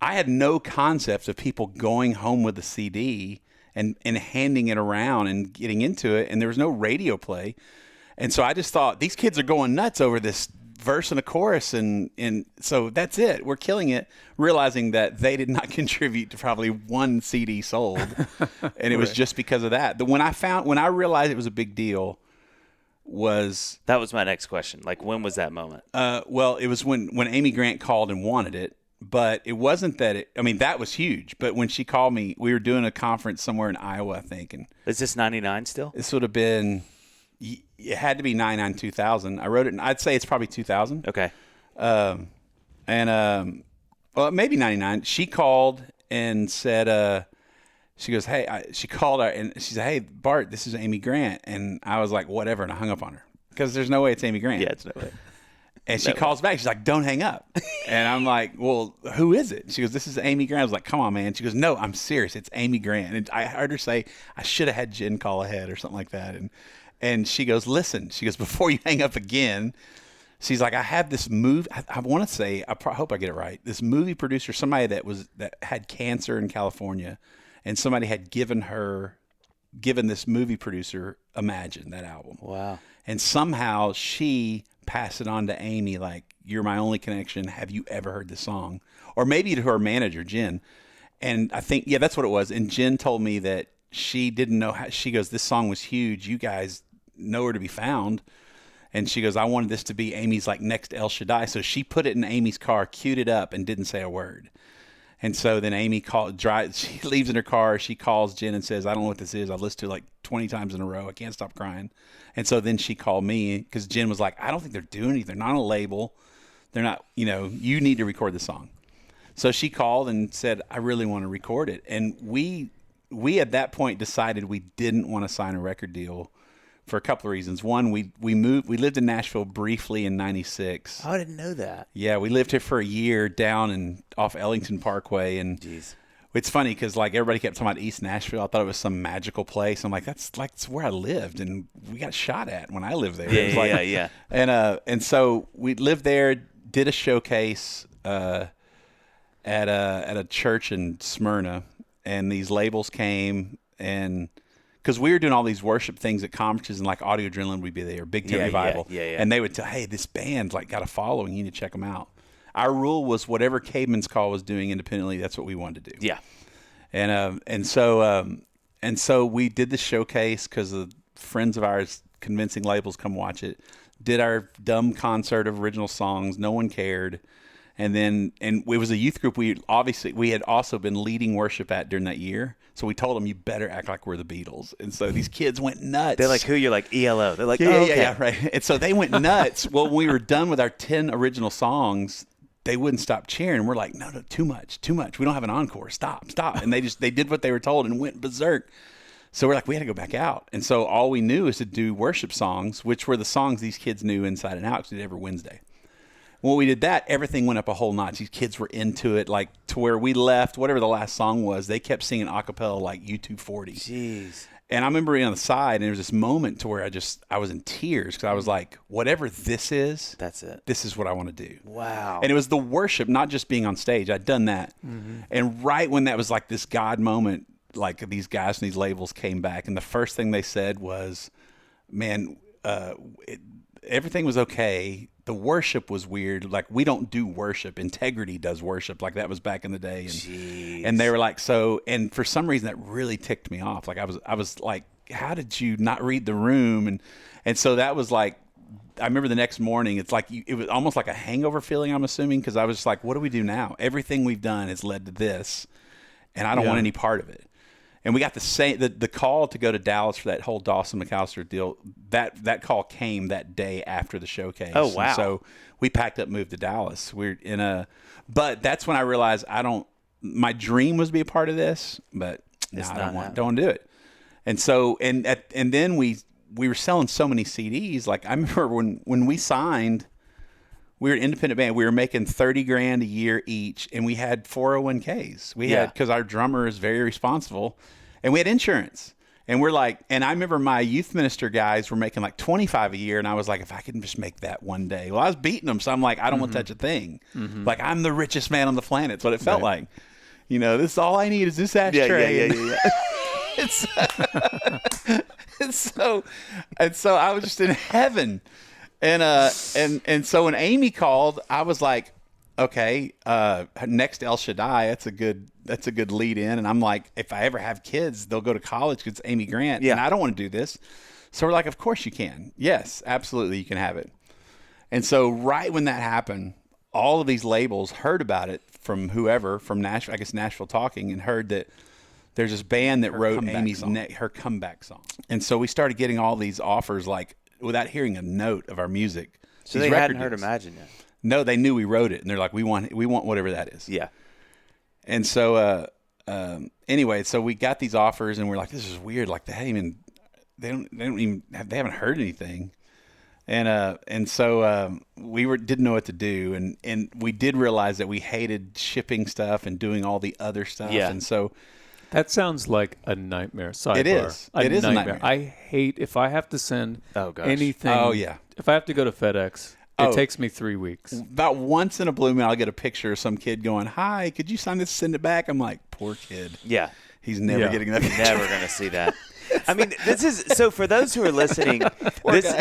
I had no concept of people going home with a CD and handing it around and getting into it, and there was no radio play. And so I just thought, these kids are going nuts over this verse and a chorus, and so that's it. We're killing it, realizing that they did not contribute to probably one CD sold, and it was just because of that. When I realized it was a big deal that was my next question. Like, when was that moment? Well, it was when Amy Grant called and wanted it, but it wasn't that that was huge. But when she called me, we were doing a conference somewhere in Iowa, I think, and Is this 99 still? this would have been. It had to be 99, 2000. I wrote it, and I'd say it's probably 2000. Okay. Well, maybe 99. She called and said, she goes, hey, she called her and she said, hey, Bart, this is Amy Grant. And I was like, whatever. And I hung up on her because there's no way it's Amy Grant. Yeah, it's no way. And she calls back. She's like, don't hang up. And I'm like, well, who is it? She goes, this is Amy Grant. I was like, come on, man. She goes, no, I'm serious. It's Amy Grant. And I heard her say, I should have had Jen call ahead or something like that. And she goes, listen, she goes, before you hang up again, she's like, I have this movie. I want to say, I hope I get it right. This movie producer, somebody that had cancer in California, and somebody had given this movie producer Imagine, that album. Wow. And somehow she passed it on to Amy, like, you're my only connection. Have you ever heard the song? Or maybe to her manager, Jen. And I think, yeah, that's what it was. And Jen told me that she didn't know how. She goes, this song was huge. You guys nowhere to be found. And she goes, I wanted this to be Amy's like next El Shaddai. So she put it in Amy's car, queued it up, and didn't say a word. And so then Amy she leaves in her car. She calls Jen and says, I don't know what this is. I've listened to it like 20 times in a row. I can't stop crying. And so then she called me because Jen was like, I don't think they're doing anything. They're not on a label. They're not, you need to record the song. So she called and said, I really want to record it. And we at that point decided we didn't want to sign a record deal for a couple of reasons. One, we lived in Nashville briefly in 96. Oh, I didn't know that. Yeah, we lived here for a year down off Ellington Parkway. And Jeez. It's funny because like everybody kept talking about East Nashville. I thought it was some magical place. I'm like, that's where I lived, and we got shot at when I lived there. Yeah. And so we lived there, did a showcase at a church in Smyrna, and these labels came, and because we were doing all these worship things at conferences, and like Audio Adrenaline would be there, Big Tent Revival, and they would tell, hey, this band's like got a following, you need to check them out. Our rule was whatever Caveman's Call was doing independently, that's what we wanted to do. Yeah. And so we did the showcase because the friends of ours convincing labels come watch it. Did our dumb concert of original songs. No one cared. And it was a youth group we had also been leading worship at during that year. So we told them, you better act like we're the Beatles. And so these kids went nuts. They're like, who? You're like, ELO. They're like, yeah, right. And so they went nuts. Well, when we were done with our 10 original songs, they wouldn't stop cheering. And we're like, no, too much. We don't have an encore. Stop. And they did what they were told and went berserk. So we're like, we had to go back out. And so all we knew is to do worship songs, which were the songs these kids knew inside and out because we did every Wednesday. When we did that, everything went up a whole notch. These kids were into it, like to where we left, whatever the last song was, they kept singing a cappella like U240. Jeez. And I remember being on the side, and there was this moment to where I was in tears because I was like, whatever this is, that's it. This is what I want to do. Wow. And it was the worship, not just being on stage. I'd done that. Mm-hmm. And right when that was like this God moment, like these guys and these labels came back, and the first thing they said was, man, everything was okay. The worship was weird. Like, we don't do worship. Integrity does worship. Like, that was back in the day. And they were like, and for some reason that really ticked me off. Like, I was like, how did you not read the room? And so that was like, I remember the next morning, it's like, it was almost like a hangover feeling, I'm assuming, because I was just like, what do we do now? Everything we've done has led to this, and I don't want any part of it. And we got the call to go to Dallas for that whole Dawson McAllister deal. That call came that day after the showcase. Oh, wow. And so we packed up, moved to Dallas. But that's when I realized my dream was to be a part of this, but I don't want to do it. And so, and then we were selling so many CDs. Like, I remember when we signed, we were an independent band. We were making $30,000 a year each, and we had 401ks. We had, because our drummer is very responsible, and we had insurance. And we're like, and I remember my youth minister guys were making like $25,000 a year, and I was like, if I can just make that one day. Well, I was beating them, so I'm like, I don't want to touch a thing. Mm-hmm. Like, I'm the richest man on the planet. That's what it felt like. This is all I need is this ashtray. Yeah. And so I was just in heaven. And so when Amy called, I was like, okay, next El Shaddai, that's a good lead in. And I'm like, if I ever have kids, they'll go to college because it's Amy Grant. Yeah. And I don't want to do this. So we're like, of course you can. Yes, absolutely, you can have it. And so right when that happened, all of these labels heard about it from whoever, from Nashville, I guess Nashville Talking, and heard that there's this band that wrote Amy's her comeback song. And so we started getting all these offers, like, without hearing a note of our music. So they hadn't heard Imagine yet? No, they knew we wrote it, and they're like, we want whatever that is. Yeah. And so anyway, so we got these offers, and we're like, this is weird. Like, they haven't heard anything. And so we didn't know what to do, and we did realize that we hated shipping stuff and doing all the other stuff. Yeah. And so that sounds like a nightmare. Sidebar. It is. It is a nightmare. I hate if I have to send anything. Oh, yeah. If I have to go to FedEx, it takes me 3 weeks. About once in a blue moon, I'll get a picture of some kid going, "Hi, could you sign this, send it back?" I'm like, poor kid. Yeah. He's never getting that picture. Never going to see that. I mean, this is so for those who are listening,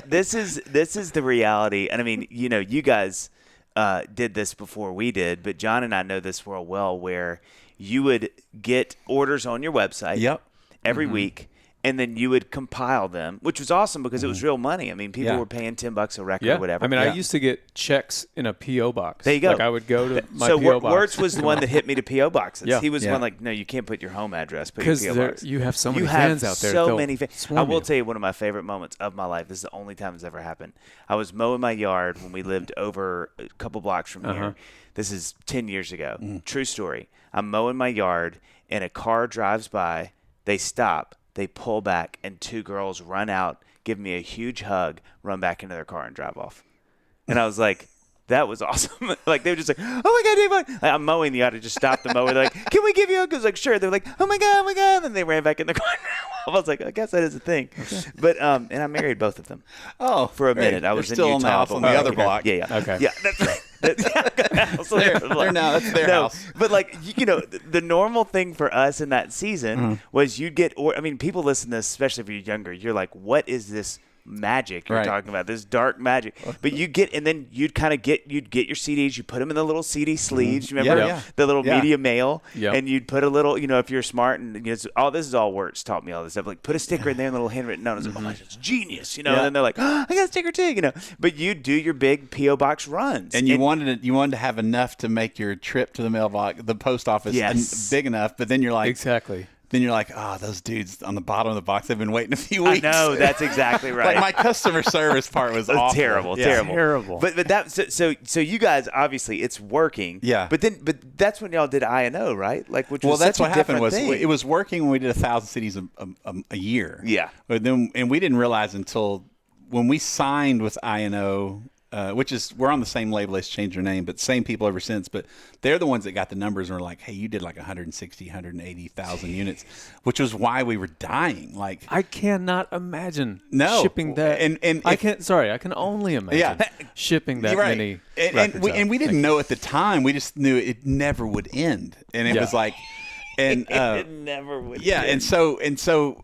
this is the reality. And I mean, you guys did this before we did, but John and I know this real well, where you would get orders on your website every week, and then you would compile them, which was awesome because it was real money. I mean, people were paying $10 a record or whatever. I mean, I used to get checks in a P.O. box. There you go. Like I would go to my so P.O. box. Wirtz was the one that hit me to P.O. boxes. Yeah. He was the one like, no, you can't put your home address, put your P.O. box. You have so many fans out there. So many fans. I will tell you one of my favorite moments of my life. This is the only time it's ever happened. I was mowing my yard when we lived over a couple blocks from here. This is 10 years ago. True story. I'm mowing my yard, and a car drives by. They stop. They pull back, and two girls run out, give me a huge hug, run back into their car, and drive off. And I was like, that was awesome. Like, they were just like, oh, my God, Dave. Like, I'm mowing the yard. I just stopped the mower. They're like, can we give you a hug? I was like, sure. They're like, oh, my God, oh, my God. And then they ran back in the car. I was like, I guess that is a thing. Okay. But and I married both of them. Oh, for a minute. I was still in in the Utah house on the other block. Yeah. Okay. Yeah, that's right. That's their house. But like, you know, the normal thing for us in that season was you'd get, I mean, people listen to this, especially if you're younger, you're like, what is this magic you're talking about, this dark magic? But you get, and then you'd get your CDs, you put them in the little CD sleeves. You remember the little media mail, and you'd put a little, you know, if you're smart, and you know, this is all Wirtz taught me all this stuff. Like, put a sticker in there, and a little handwritten note. Oh my, it's genius, you know. And then they're like, oh, I got a sticker too, you know. But you do your big PO box runs, and you wanted to have enough to make your trip to the mailbox, the post office, big enough. But then you're like, exactly. Then you're like, oh, those dudes on the bottom of the box, they've been waiting a few weeks. I know, that's exactly right. Like, my customer service part was awful. Terrible. But that so you guys, obviously it's working. Yeah. But that's when y'all did I&O, right? Like, which was that's such what a happened different was thing. it was working when we did 1,000 cities a year. Yeah. But then, and we didn't realize until when we signed with I&O, which is, we're on the same label, it's changed their name, but same people ever since. But they're the ones that got the numbers and were like, hey, you did like 160, 180,000 units, which was why we were dying. Like, I cannot imagine shipping that. And I can only imagine shipping that many. And we didn't know at the time. We just knew it never would end. And it was like, and it never would. Yeah, end. and so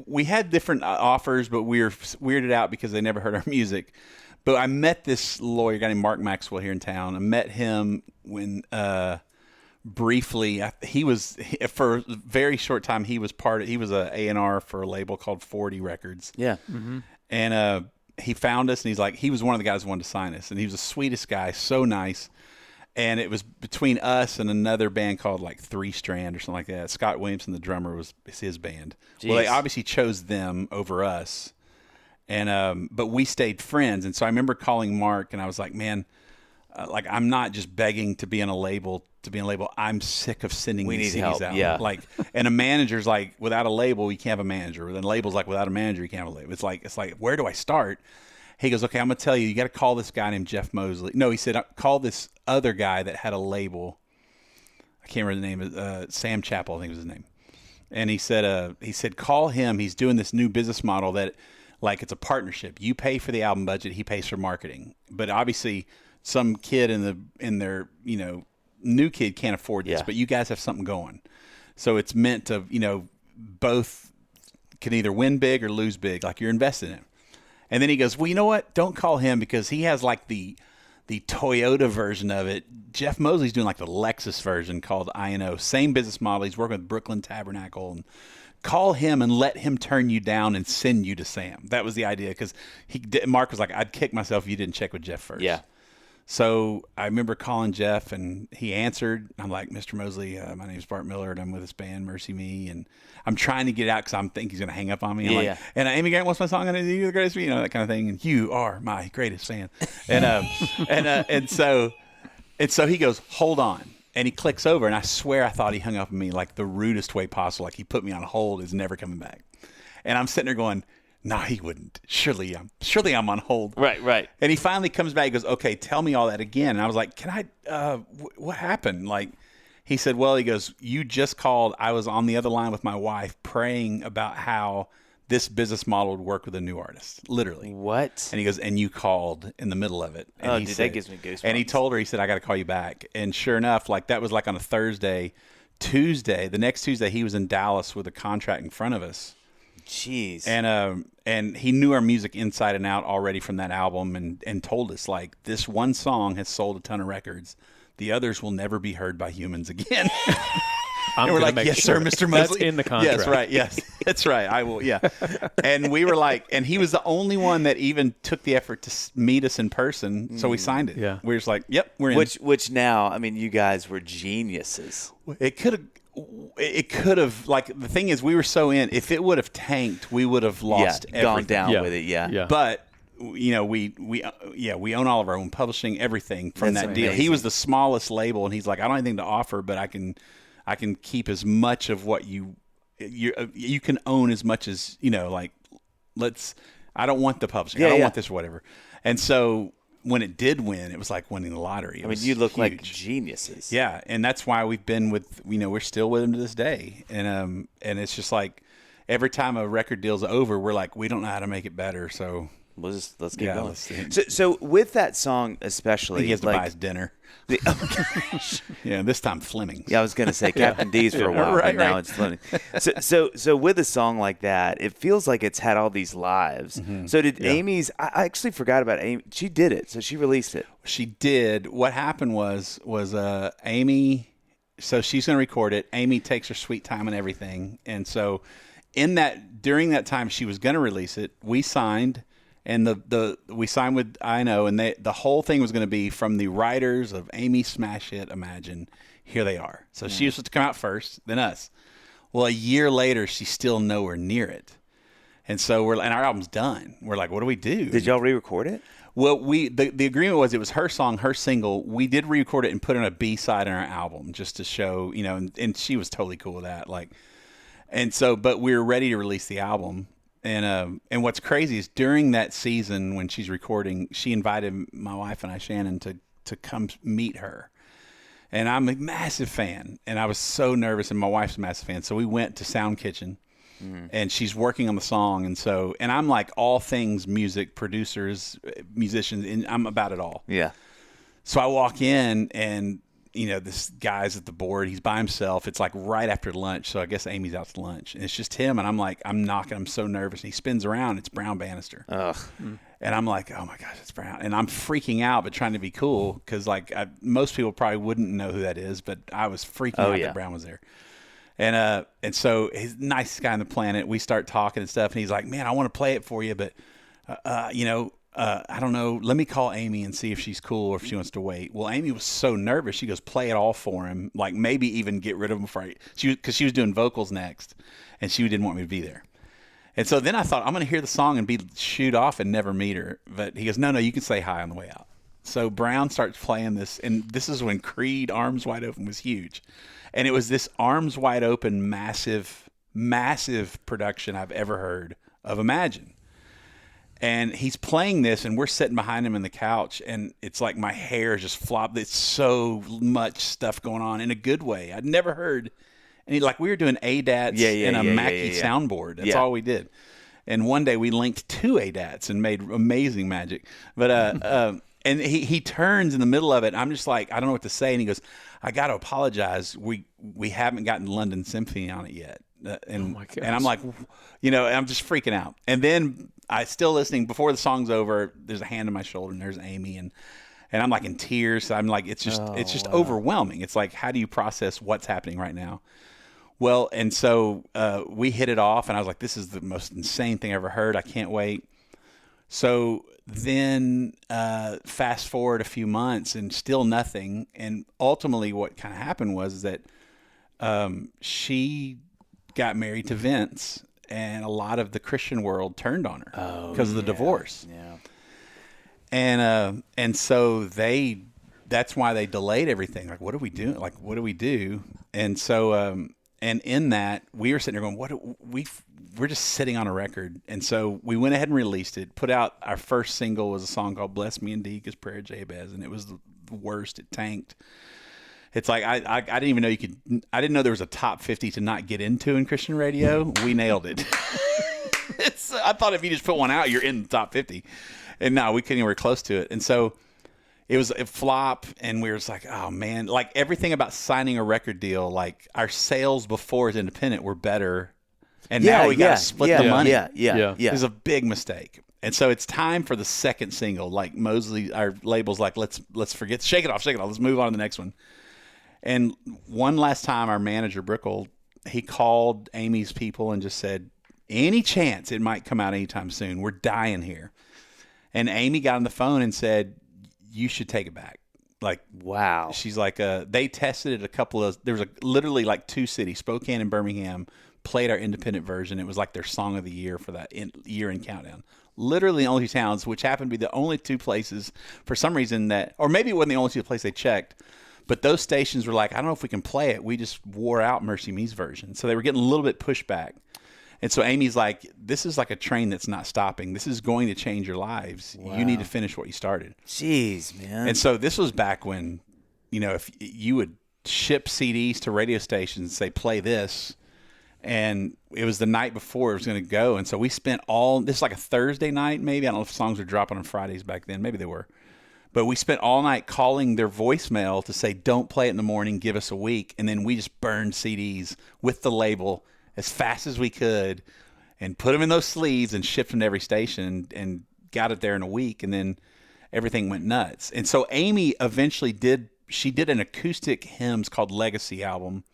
we had different offers, but we were weirded out because they never heard our music. But I met this lawyer, a guy named Mark Maxwell, here in town. I met him when briefly he was, for a very short time, he was a A&R for a label called 40 Records. Yeah. Mm-hmm. And he found us, and he's like, he was one of the guys who wanted to sign us, and he was the sweetest guy, so nice. And it was between us and another band called like Three Strand or something like that. Scott Williamson, the drummer, was his band. Jeez. Well, they obviously chose them over us. And but we stayed friends, and so I remember calling Mark, and I was like, "Man, like, I'm not just begging to be on a label. I'm sick of sending these CDs out. Yeah. Like, and a manager's like, without a label, you can't have a manager. And then label's like, without a manager, you can't have a label. It's like, where do I start?" He goes, "Okay, I'm gonna tell you. You got to call this guy named Jeff Mosley." No, he said, "Call this other guy that had a label. I can't remember the name. Sam Chappell, I think was his name." And he said, "Call him. He's doing this new business model that." Like, it's a partnership. You pay for the album budget, he pays for marketing. But obviously, some kid in their new kid can't afford this. But you guys have something going, so it's meant to both can either win big or lose big. Like, you're invested in him. And then he goes, "Well, you know what? Don't call him because he has like the Toyota version of it. Jeff Mosley's doing like the Lexus version called I&O. Same business model. He's working with Brooklyn Tabernacle and." Call him and let him turn you down and send you to Sam. That was the idea, because Mark was like, "I'd kick myself if you didn't check with Jeff first." Yeah. So I remember calling Jeff, and he answered. I'm like, "Mr. Mosley, my name's Bart Millard. I'm with this band, MercyMe, and I'm trying to get it out because I think he's going to hang up on me." I'm like, and Amy Grant, what's my song? And you're the greatest, that kind of thing. And you are my greatest fan. And so he goes, "Hold on." And he clicks over, and I swear I thought he hung up on me like the rudest way possible. Like, he put me on hold, is never coming back. And I'm sitting there going, "No, he wouldn't. Surely I'm on hold." Right. And he finally comes back. He goes, "Okay, tell me all that again." And I was like, "Can I? What happened?" Like, he said, "Well," he goes, "you just called. I was on the other line with my wife praying about how this business model would work with a new artist, literally." What? And he goes, "And you called in the middle of it." And that gives me goosebumps. And he told her, he said, "I got to call you back." And sure enough, like, that was like on a Thursday. The next Tuesday, he was in Dallas with a contract in front of us. Jeez. And he knew our music inside and out already from that album, and told us, like, this one song has sold a ton of records. The others will never be heard by humans again. And we're like, yes, sir, Mr. Mosley. That's in the contract. Yes, right. Yes, that's right. I will. Yeah. And we were like, and he was the only one that even took the effort to meet us in person. So we signed it. Yeah. We were just like, yep, we're in. Which now, I mean, you guys were geniuses. It could have, like, the thing is, we were so in. If it would have tanked, we would have lost everything. Gone down with it. Yeah. But we own all of our own publishing, everything from That's that deal. amazing. He was the smallest label, and he's like, I don't have anything to offer, but I can keep as much of what you can own as much as, like, I don't want the publishing. I don't want this or whatever. And so when it did win, it was like winning the lottery. I mean, you look like geniuses. Yeah, and that's why we've been with, we're still with him to this day. And it's just like every time a record deal's over, we're like, we don't know how to make it better, so let's keep going. let's see. So with that song especially, He has to buy his dinner. Yeah, this time Fleming's. Yeah, I was gonna say Captain D's for a while, Right, but now right. it's Fleming. So with a song like that, it feels like it's had all these lives. So did Amy's? I actually forgot about Amy. She did it, so she released it. She did. What happened was Amy. So she's going to record it. Amy takes her sweet time and everything, and so during that time she was going to release it. We signed. And we signed with I Know, and the whole thing was going to be from the writers of Amy Smash Hit Imagine. Here they are. So she was supposed to come out first, then us. Well, a year later, she's still nowhere near it, and so and our album's done. We're like, what do we do? Did y'all re-record it? Well, the agreement was it was her song, her single. We did re-record it and put it on a B-side in our album just to show, and she was totally cool with that. But we were ready to release the album. And what's crazy is during that season when she's recording, she invited my wife and I, Shannon, to come meet her. And I'm a massive fan, and I was so nervous, and my wife's a massive fan. So we went to Sound Kitchen, and she's working on the song, and I'm like all things music, producers, musicians, and I'm about it all. Yeah. So I walk in, and this guy's at the board. He's by himself. It's like right after lunch. So I guess Amy's out to lunch. And it's just him. And I'm like, I'm knocking. I'm so nervous. And he spins around. It's Brown Bannister. Ugh. And I'm like, oh my gosh, it's Brown. And I'm freaking out, but trying to be cool. Because most people probably wouldn't know who that is. But I was freaking out that Brown was there. And so he's the nicest guy on the planet. We start talking and stuff. And he's like, man, I want to play it for you. But, I don't know. Let me call Amy and see if she's cool or if she wants to wait. Well, Amy was so nervous. She goes, play it all for him. Like maybe even get rid of him because she was doing vocals next, and she didn't want me to be there. And so then I thought, I'm going to hear the song and shoot off and never meet her. But he goes, no, you can say hi on the way out. So Brown starts playing this, and this is when Creed Arms Wide Open was huge. And it was this Arms Wide Open, massive, massive production I've ever heard of Imagine. And he's playing this, and we're sitting behind him in the couch, and it's like my hair is just flopped. It's so much stuff going on in a good way. I'd never heard. And we were doing ADATs and a Mackie soundboard. That's all we did. And one day we linked 2 ADATs and made amazing magic. But and he turns in the middle of it. I'm just like, I don't know what to say. And he goes, I got to apologize. We haven't gotten London Symphony on it yet. And I'm like, I'm just freaking out. And then I still listening before the song's over. There's a hand on my shoulder, and there's Amy, and I'm like in tears. I'm like, it's just overwhelming. It's like, how do you process what's happening right now? Well, and so we hit it off, and I was like, this is the most insane thing I ever heard. I can't wait. So then fast forward a few months, and still nothing. And ultimately, what kind of happened was that she got married to Vince, and a lot of the Christian world turned on her because of the divorce. Yeah. And so that's why they delayed everything. Like, what do we do? What do we do? And so, and in that, we were sitting there going, we're just sitting on a record. And so we went ahead and released it, put out our first single was a song called Bless Me Indeed, because Prayer Jabez. And it was the worst. It tanked. It's like, I didn't even know I didn't know there was a top 50 to not get into in Christian radio. We nailed it. I thought if you just put one out, you're in the top 50. And no, we couldn't even get close to it. And so it was a flop, and we were just like, oh man, like everything about signing a record deal, like our sales before as independent were better. And now we got to split the money. Yeah. It was a big mistake. And so it's time for the second single. Like Mosley, our label's like, let's forget, shake it off. Let's move on to the next one. And one last time, our manager, Brickle, he called Amy's people and just said, any chance it might come out anytime soon? We're dying here. And Amy got on the phone and said, you should take it back. Like, wow. She's like, they tested it there was literally like 2 cities, Spokane and Birmingham, played our independent version. It was like their song of the year for that year-end countdown. Literally the only 2 towns, which happened to be the only 2 places for some reason or maybe it wasn't the only 2 places they checked, but those stations were like, I don't know if we can play it. We just wore out MercyMe's version. So they were getting a little bit pushback. And so Amy's like, this is like a train that's not stopping. This is going to change your lives. Wow. You need to finish what you started. Jeez, man. And so this was back when, if you would ship CDs to radio stations and say, play this, and it was the night before it was going to go. And so we spent this is like a Thursday night maybe. I don't know if songs were dropping on Fridays back then. Maybe they were. But we spent all night calling their voicemail to say, don't play it in the morning, give us a week. And then we just burned CDs with the label as fast as we could and put them in those sleeves and shipped them to every station and got it there in a week. And then everything went nuts. And so Amy eventually did an acoustic hymns called Legacy album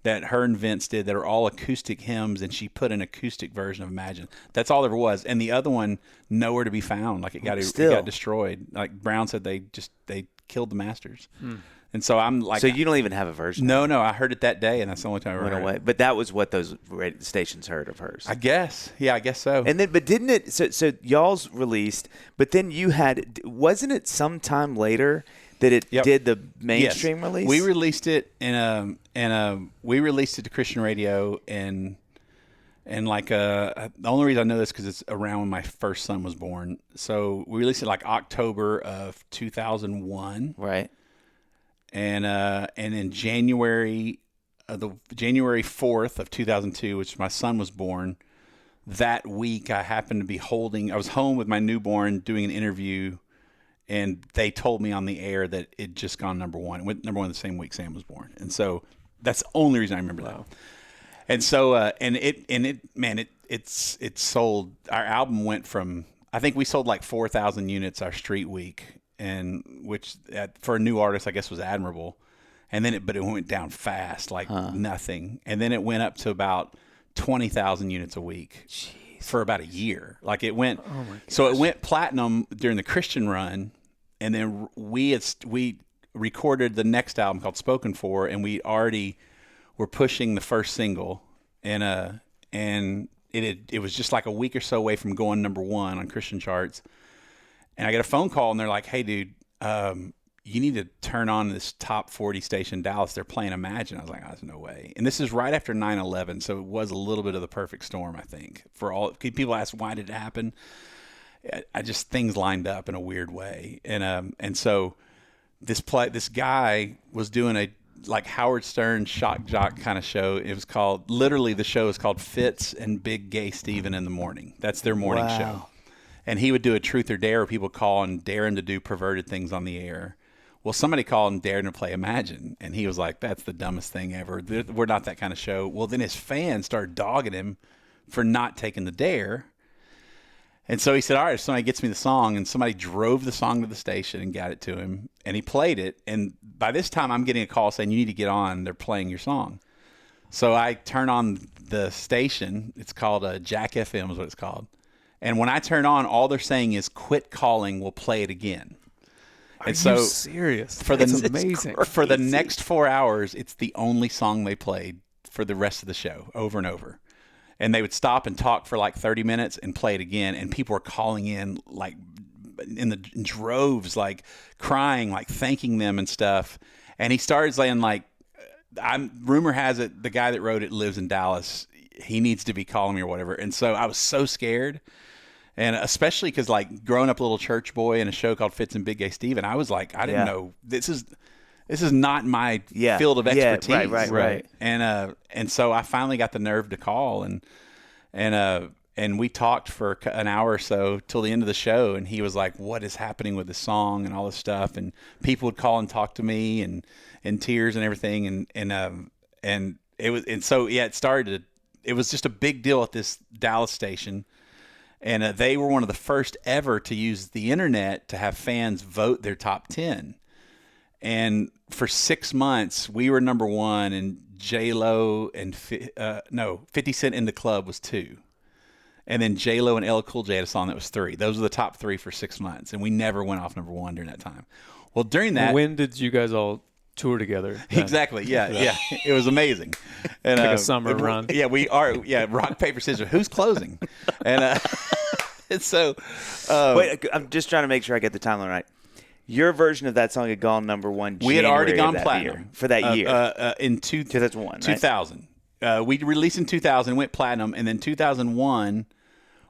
that her and Vince did that are all acoustic hymns, and she put an acoustic version of Imagine. That's all there was. And the other one, nowhere to be found. Like it got destroyed. Like Brown said, they killed the masters. And so I'm like, so you don't even have a version? No, I heard it that day, and that's the only time I heard it. But that was what those radio stations heard of hers. I guess, yeah, I guess so. And then, but didn't it? So y'all's released, but then you wasn't it sometime later that it did the mainstream release? We released it we released it to Christian radio and like the only reason I know this because it's around when my first son was born. So we released it like October of 2001, right? And in January 4th of 2002, which my son was born, that week I happened to be I was home with my newborn doing an interview, and they told me on the air that it just gone number 1. It went number 1 the same week Sam was born. And so that's the only reason I remember that. And so, it sold, our album went from, I think we sold like 4,000 units our street week, and which for a new artist, I guess was admirable. And then but it went down fast, like nothing. And then it went up to about 20,000 units a week. Jeez. For about a year. Like it went, so it went platinum during the Christian run. And then we recorded the next album called Spoken For, and we already were pushing the first single, and it was just like a week or so away from going number 1 on Christian charts. And I get a phone call, and they're like, "Hey, dude, you need to turn on this top 40 station in Dallas. They're playing Imagine." I was like, "Oh, there's no way." And this is right after 9/11, so it was a little bit of the perfect storm, I think. For all people ask, why did it happen? I just things lined up in a weird way, and so this guy was doing a like Howard Stern shock jock kind of show. It was called, literally the show is called Fitz and Big Gay Steven in the Morning. That's their morning show. And he would do a truth or dare where people call and dare him to do perverted things on the air. Well, somebody called and dared him to play Imagine. And he was like, that's the dumbest thing ever. We're not that kind of show. Well, then his fans started dogging him for not taking the dare. And so he said, all right, if somebody gets me the song, and somebody drove the song to the station and got it to him, and he played it. And by this time, I'm getting a call saying, you need to get on. They're playing your song. So I turn on the station. It's called Jack FM is what it's called. And when I turn on, all they're saying is, quit calling, we'll play it again. Are you serious? That's amazing. For the next 4 hours, it's the only song they played for the rest of the show, over and over. And they would stop and talk for like 30 minutes and play it again. And people were calling in like in droves, like crying, like thanking them and stuff. And he started saying like, rumor has it, the guy that wrote it lives in Dallas. He needs to be calling me or whatever. And so I was so scared. And especially because like growing up a little church boy in a show called Fitz and Big Gay Steven, I was like, I didn't know this is not my field of expertise. Right. And so I finally got the nerve to call, and we talked for an hour or so till the end of the show. And he was like, what is happening with the song and all this stuff? And people would call and talk to me and in tears and everything. And it was, and so, it started, it was just a big deal at this Dallas station. And they were one of the first ever to use the internet to have fans vote their top 10. And for 6 months, we were number one, and J-Lo and 50 Cent in the Club was 2. And then J-Lo and LL Cool J had a song that was 3. Those were the top 3 for 6 months, and we never went off number 1 during that time. Well, during that... When did you guys all tour together? Exactly, yeah. It was amazing. And, like a summer run. Yeah, we are. Yeah, rock, paper, scissors. Who's closing? And, and so... Wait, I'm just trying to make sure I get the timeline right. Your version of that song had gone number 1 We had already January gone of that platinum. year, for that year. In 2001, right? 2000. We released in 2000, went platinum, and then 2001...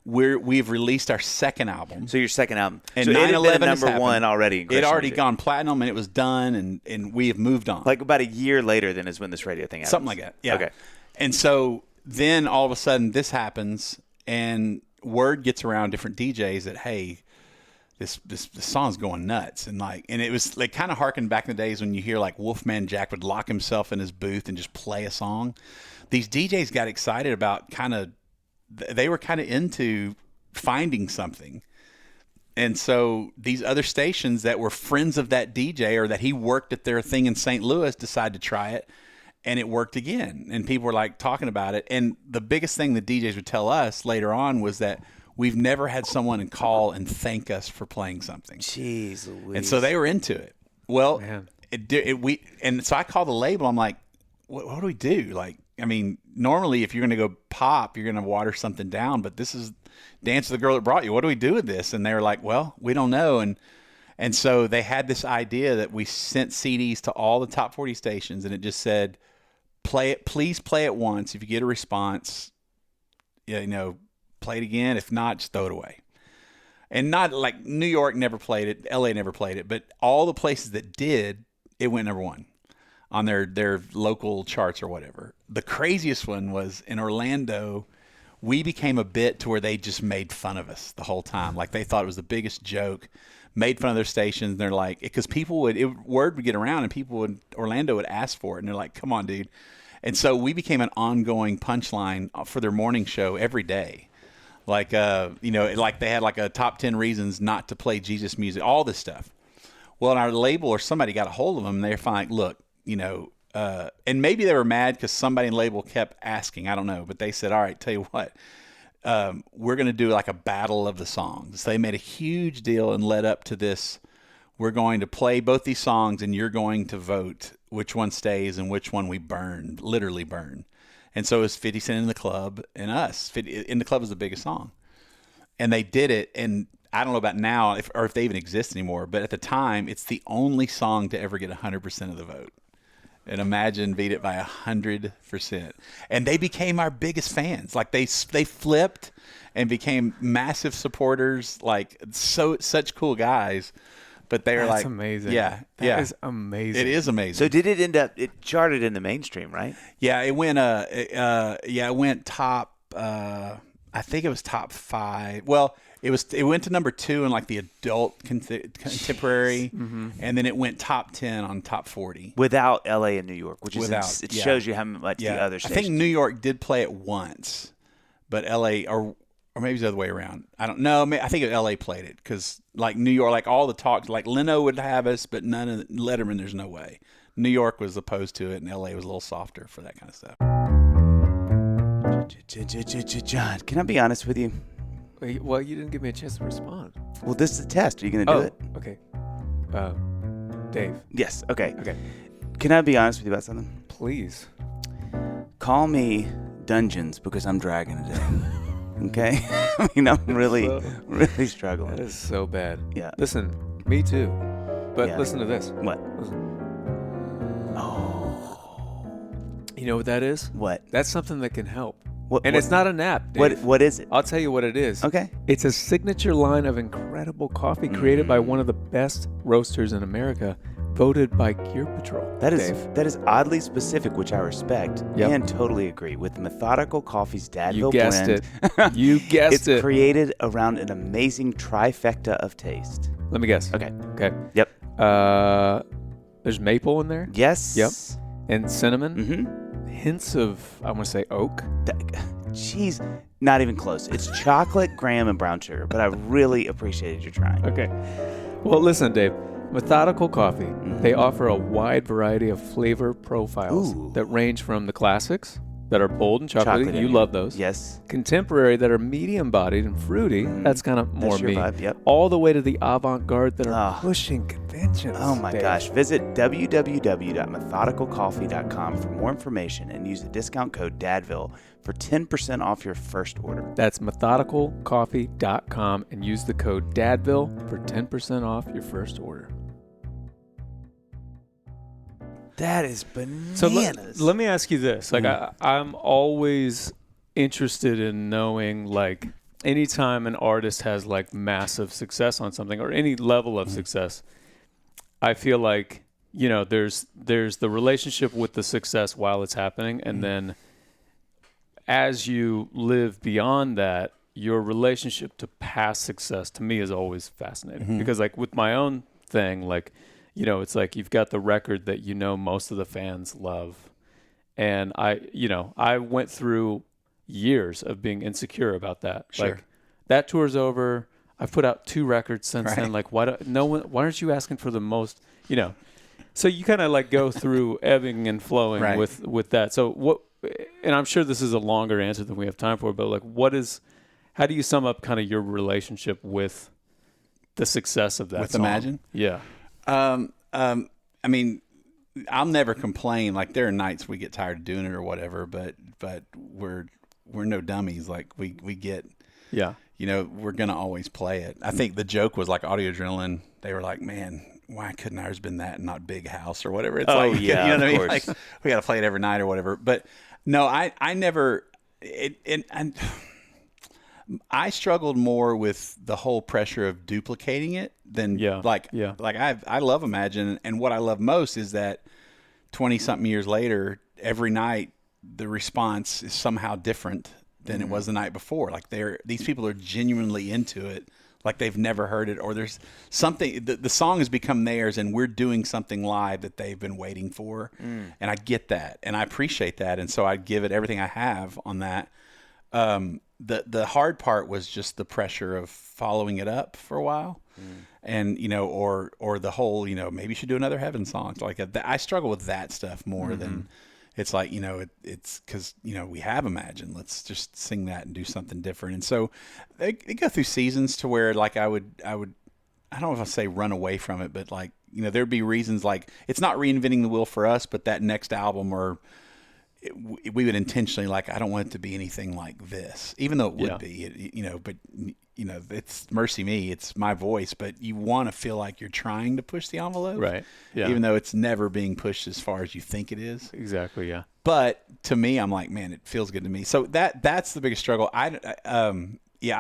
We've released our second album. So your second album. And so 9/11 it had been has number happened. 1 already. In It Christian already music. gone platinum, and it was done, and we have moved on. Like about a year later than is when this radio thing happens. Something like that. Yeah. Okay. And so then all of a sudden this happens, and word gets around different DJs that, hey, this song's going nuts. And it was like kind of harkened back in the days when you hear like Wolfman Jack would lock himself in his booth and just play a song. These DJs got excited about they were kind of into finding something. And so these other stations that were friends of that DJ or that he worked at their thing in St. Louis decided to try it, and it worked again. And people were like talking about it. And the biggest thing the DJs would tell us later on was that we've never had someone call and thank us for playing something. Jeez Louise. And so they were into it. Well, Man. So I called the label. I'm like, what do we do? Like, I mean, normally if you're going to go pop, you're going to water something down, but this is Dance with the Girl That Brought You. What do we do with this? And they were like, well, we don't know. And so they had this idea that we sent CDs to all the top 40 stations, and it just said, please play it once. If you get a response, play it again. If not, just throw it away. And not like New York never played it, LA never played it, but all the places that did, it went number 1 on their local charts or whatever. The craziest one was in Orlando. We became a bit to where they just made fun of us the whole time. Like they thought it was the biggest joke, made fun of their stations. And they're like, because word would get around and Orlando would ask for it. And they're like, come on, dude. And so we became an ongoing punchline for their morning show every day. Like, like they had like a top 10 reasons not to play Jesus music, all this stuff. Well, and our label or somebody got a hold of them, and they're like, look, and maybe they were mad because somebody in label kept asking. I don't know. But they said, all right, tell you what, we're going to do like a battle of the songs. So they made a huge deal and led up to this. We're going to play both these songs, and you're going to vote which one stays and which one we burn, literally burn. And so it was 50 Cent in the Club and us. In the Club was the biggest song. And they did it. And I don't know about now or if they even exist anymore. But at the time, it's the only song to ever get 100% of the vote. And Imagine beat it by 100%. And they became our biggest fans. Like they flipped and became massive supporters. Like such cool guys. But they were That's like, amazing. Yeah, That is amazing. It is amazing. So did it end up? It charted in the mainstream, right? Yeah, it went. It went top. I think it was top 5. Well, it went to number 2 in like the adult contemporary, and then it went top 10 on top 40 without L.A. and New York, which Without, it yeah. shows you how much the other I stations. think New York did play it once, but L.A. or maybe it's the other way around. I don't know. I think L.A. played it because like New York, like all the talks, like Leno would have us, but none of Letterman. There's no way. New York was opposed to it, and L.A. was a little softer for that kind of stuff. John, can I be honest with you? Well, you didn't give me a chance to respond. Well, this is a test. Are you going to do it? Okay. Dave. Yes. Okay. Okay. Can I be honest with you about something? Please. Call me Dungeons because I'm dragging today. Okay? I mean, I'm really struggling. That is so bad. Yeah. Listen, me too. But Yeah. listen to this. What? Listen. You know what that is? What? That's something that can help. What? And what, it's not a nap, Dave. What is it? I'll tell you what it is. Okay. It's a signature line of incredible coffee created by one of the best roasters in America, voted by Gear Patrol. That is Dave. that is oddly specific, which I respect Yep. and totally agree with. Methodical Coffee's Dadville You guessed blend. it. You guessed It's it. created around an amazing trifecta of taste. Let me guess. Okay. Okay. Yep. There's maple in there. Yes. Yep. And cinnamon. Mm-hmm. Hints of, I want to say, oak. Jeez, not even close. It's chocolate, graham, and brown sugar, but I really appreciated you trying. Okay. Well, listen, Dave. Methodical Coffee. They offer a wide variety of flavor profiles that range from the classics that are bold and chocolatey. You love those. Yes. Contemporary that are medium-bodied and fruity. That's kind of more your me. vibe, yep. All the way to the avant-garde that are pushing conventions. Oh my gosh. Visit www.methodicalcoffee.com for more information and use the discount code DADVILLE for 10% off your first order. That's methodicalcoffee.com and use the code DADVILLE for 10% off your first order. That is bananas. So let me ask you this. Like, I'm always interested in knowing, like, anytime an artist has, like, massive success on something or any level of success, I feel like, you know, there's the relationship with the success while it's happening. And then as you live beyond that, your relationship to past success, to me, is always fascinating. Because, like, with my own thing, like, you know, it's like you've got the record that you know most of the fans love. And I went through years of being insecure about that. Sure. Like, that tour's over. I've put out 2 records since then. Like, why aren't you asking for the most, you know? So you kind of like go through ebbing and flowing with that. So what, and I'm sure this is a longer answer than we have time for, but like, how do you sum up kind of your relationship with the success of that song? Imagine? Yeah. I mean, I'll never complain. Like, there are nights we get tired of doing it or whatever, but we're no dummies. Like, we get, you know, we're going to always play it. I think the joke was like Audio Adrenaline. They were like, man, why couldn't ours been that and not Big House or whatever? It's like, you know what I mean? Like, we got to play it every night or whatever. But no, I never, and I struggled more with the whole pressure of duplicating it than like I love Imagine, and what I love most is that 20-something years later, every night the response is somehow different than it was the night before. Like, these people are genuinely into it, like they've never heard it, or there's something, the song has become theirs and we're doing something live that they've been waiting for. And I get that and I appreciate that, and so I give it everything I have on that. The hard part was just the pressure of following it up for a while, and you know, or the whole, you know, maybe you should do another Heaven song. Like, I struggle with that stuff more than it's like, you know, it's because, you know, we have Imagine, let's just sing that and do something different. And so they go through seasons to where, like, I don't know if I'll say run away from it, but like, you know, there'd be reasons like it's not reinventing the wheel for us, but that next album we would intentionally, like, I don't want it to be anything like this, even though it would be, you know, but, you know, it's MercyMe, it's my voice, but you want to feel like you're trying to push the envelope. Right. Yeah. Even though it's never being pushed as far as you think it is. Exactly. Yeah. But to me, I'm like, man, it feels good to me. So that's the biggest struggle. I don't think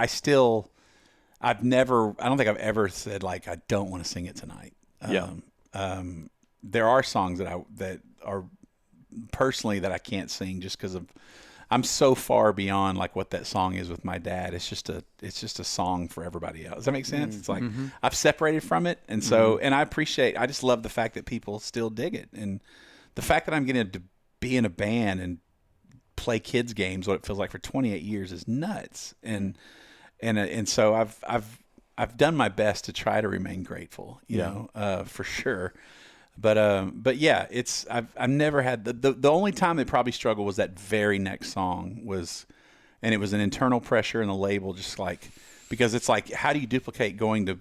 I've ever said, like, I don't want to sing it tonight. There are songs that are personally that I can't sing just because I'm so far beyond like what that song is with my dad. It's just a song for everybody else. Does that make sense? It's like I've separated from it, and so and I just love the fact that people still dig it, and the fact that I'm getting to be in a band and play kids games, what it feels like, for 28 years is nuts, and so I've done my best to try to remain grateful, you know, for sure. But yeah, I've never had the only time they probably struggled was that very next song and it was an internal pressure and a label, just like, because it's like, how do you duplicate going to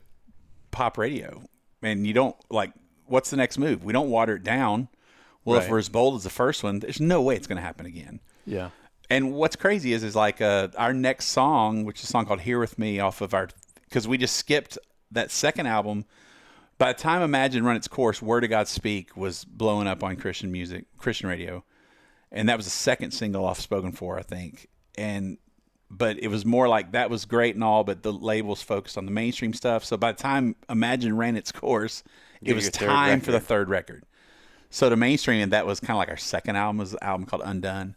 pop radio? And you don't, like, what's the next move? We don't water it down. Well, if we're as bold as the first one, there's no way it's going to happen again. Yeah. And what's crazy is like our next song, which is a song called Here With Me, off of because we just skipped that second album. By the time Imagine run its course, Word of God Speak was blowing up on Christian radio. And that was the second single off Spoken For, I think. But it was more like, that was great and all, but the label's focused on the mainstream stuff. So by the time Imagine ran its course, it was time for the third record. So the mainstream, and that was kind of like our second album, was an album called Undone.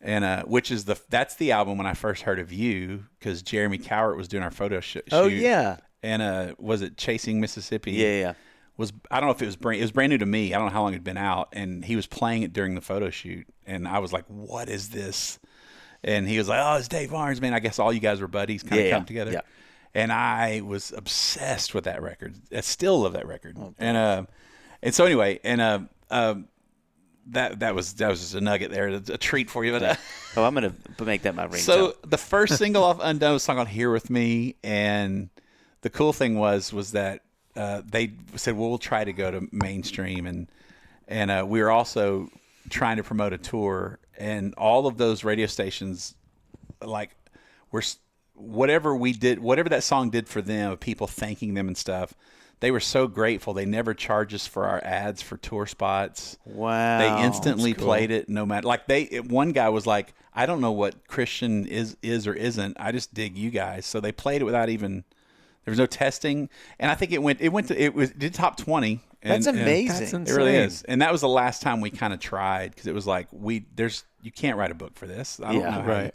And which is that's the album when I first heard of you, because Jeremy Cowart was doing our photo shoot. Oh, yeah. And was it Chasing Mississippi? Yeah. I don't know if it was brand new to me. I don't know how long it had been out, and he was playing it during the photo shoot, and I was like, "What is this?" And he was like, "Oh, it's Dave Barnes, man. I guess all you guys were buddies, kind of come together." Yeah. and I was obsessed with that record. I still love that record. And so anyway, and that was just a nugget there, a treat for you. But I'm gonna make that my ringtone. so the first single off Undone was a song called "Here with Me," and the cool thing was that they said, well, we'll try to go to mainstream, and we were also trying to promote a tour, and all of those radio stations, like, were whatever that song did for them, people thanking them and stuff. They were so grateful. They never charged us for our ads for tour spots. Wow. They instantly played it no matter. Like one guy was like, I don't know what Christian is or isn't. I just dig you guys. So they played it without even, there was no testing. And I think it did top 20. That's amazing. That's insane. It really is. And that was the last time we kind of tried, because it was like, you can't write a book for this. I don't know how right.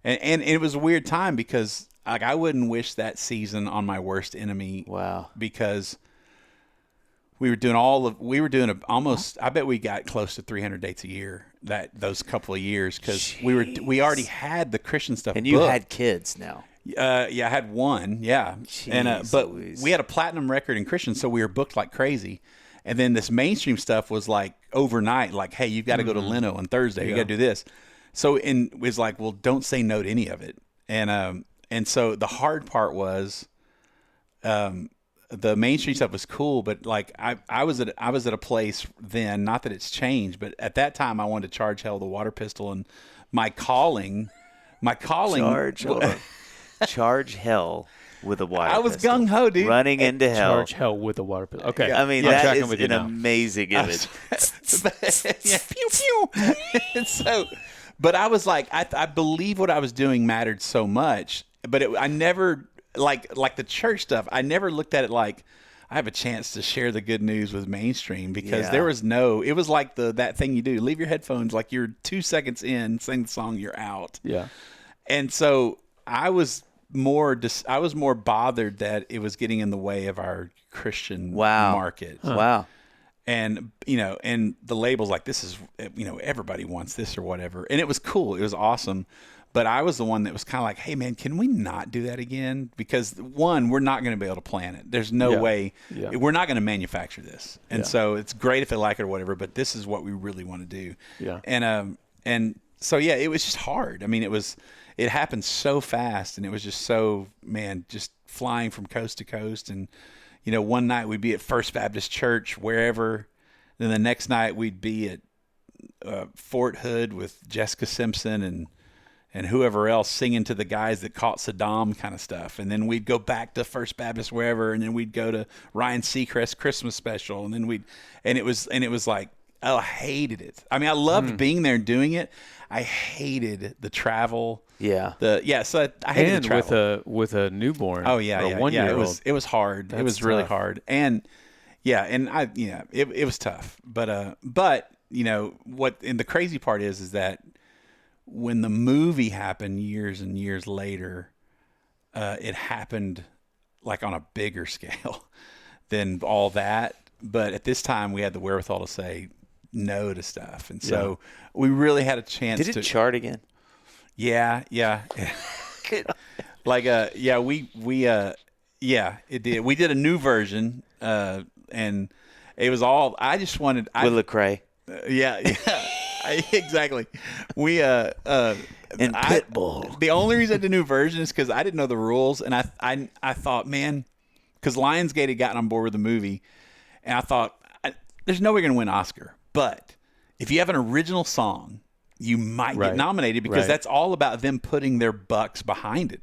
And it was a weird time, because like I wouldn't wish that season on my worst enemy. Wow. Because we were doing almost, I bet we got close to 300 dates a year those couple of years, because we already had the Christian stuff. And you booked. had kids now. Yeah, I had one. Yeah. Jeez but Louise. we had a platinum record in Christian, so we were booked like crazy. And then this mainstream stuff was like overnight, like, hey, you've got to go to Lino on Thursday. You got to do this. So it was like, well, don't say no to any of it. And so the hard part was, the mainstream stuff was cool, but like I was at a place then, not that it's changed, but at that time I wanted to charge hell with a water pistol, and my calling. Charge hell with a water I was pistol. d ho, dude. Running into hell. Charge hell with a water pistol. Okay. I mean, I'm that tracking is with you an now. amazing image. Yeah, pew pew. And so, but I was like, I believe what I was doing mattered so much, but I never like the church stuff. I never looked at it like I have a chance to share the good news with mainstream, because there was it was like that thing you do, leave your headphones, like you're 2 seconds in, sing the song, you're out. Yeah. And so I was more bothered that it was getting in the way of our Christian market. Wow. And, and the label's like, this is, everybody wants this or whatever. And it was cool. It was awesome. But I was the one that was kind of like, hey, man, can we not do that again? Because, one, we're not going to be able to plan it. There's no way. Yeah. We're not going to manufacture this. And so it's great if they like it or whatever, but this is what we really want to do. Yeah. And so, yeah, it was just hard. I mean, it happened so fast, and it was just so, man, just flying from coast to coast. And, one night we'd be at First Baptist Church, wherever. Then the next night we'd be at Fort Hood with Jessica Simpson and whoever else singing to the guys that caught Saddam kind of stuff. And then we'd go back to First Baptist wherever, and then we'd go to Ryan Seacrest Christmas special. And then it was like, oh, I hated it. I mean, I loved being there and doing it. I hated the travel. Yeah. So I hated the travel. with a newborn. Oh yeah, or yeah, 1 year old. It was hard. It was really hard. And it was tough. But what, and the crazy part is that when the movie happened years and years later, it happened like on a bigger scale than all that. But at this time, we had the wherewithal to say no to stuff, and so we really had a chance. Did it chart again? Yeah. Like it did. We did a new version, and it was all. I just wanted With Lecrae. Exactly. We and Pitbull. The only reason I did a new version is because I didn't know the rules, and I thought, man, because Lionsgate had gotten on board with the movie, and I thought, there's no way you're going to win Oscar, but if you have an original song, you might get nominated, because that's all about them putting their bucks behind it.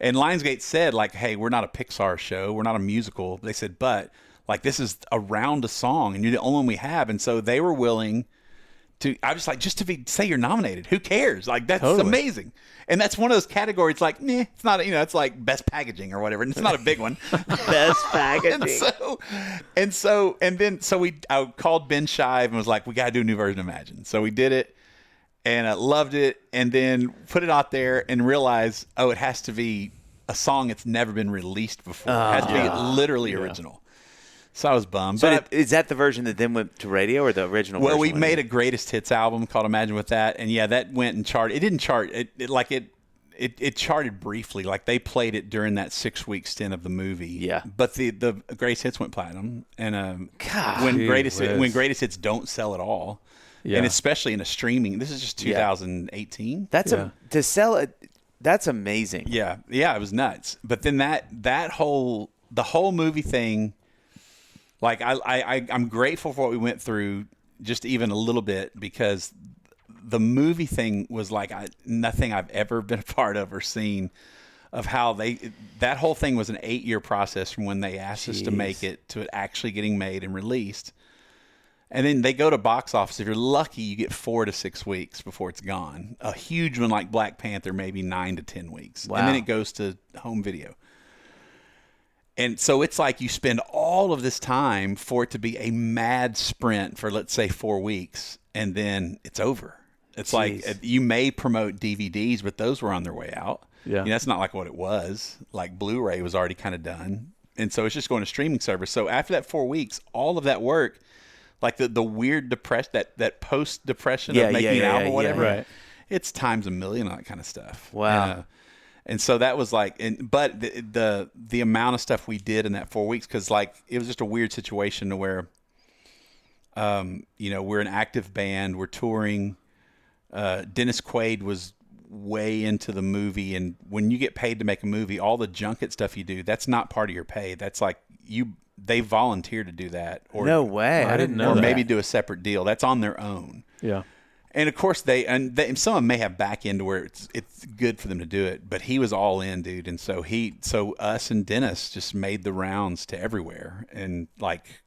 And Lionsgate said, like, hey, we're not a Pixar show, we're not a musical. They said, but like, this is around a song, and you're the only one we have, and so they were willing to. I was like, just to say you're nominated, who cares? Like, that's amazing. And that's one of those categories, like, it's not, it's like best packaging or whatever, and it's not a big one. Best packaging. I called Ben Shive and was like, we got to do a new version of Imagine. So we did it, and I loved it, and then put it out there and realized, it has to be a song that's never been released before. It has to be literally original. So I was bummed. So is that the version that then went to radio, or the original version? Well, we made a greatest hits album called Imagine with that, and that went and charted. It didn't chart. it charted briefly. Like they played it during that 6-week stint of the movie. Yeah. But the greatest hits went platinum, and God. when Gee greatest whiz. hits don't sell at all, Yeah. and especially in a streaming. This is just 2018. That's Yeah. to sell it. That's amazing. Yeah, it was nuts. But then the whole movie thing, like I'm grateful for what we went through, just even a little bit, because the movie thing was like nothing I've ever been a part of or seen. Of how that whole thing was an 8-year process from when they asked us to make it to it actually getting made and released. And then they go to box office. If you're lucky, you get 4 to 6 weeks before it's gone. A huge one like Black Panther, maybe 9 to 10 weeks. Wow. And then it goes to home video. And so it's like you spend all of this time for it to be a mad sprint for, let's say, 4 weeks, and then it's over. It's like you may promote DVDs, but those were on their way out. Yeah. That's not like what it was. Like Blu-ray was already kind of done. And so it's just going to streaming service. So after that 4 weeks, all of that work, like the weird that post-depression of making an album or whatever, Right. it's times a million on that kind of stuff. Wow. And so that was like, but the amount of stuff we did in that 4 weeks, because like it was just a weird situation to where, we're an active band, we're touring. Dennis Quaid was way into the movie, and when you get paid to make a movie, all the junket stuff you do, that's not part of your pay. That's like they volunteer to do that, or No way. I didn't know or that. maybe do a separate deal. That's on their own. Yeah. And of course they some of them may have back end to where it's good for them to do it, but he was all in, dude. And so us and Dennis just made the rounds to everywhere, and like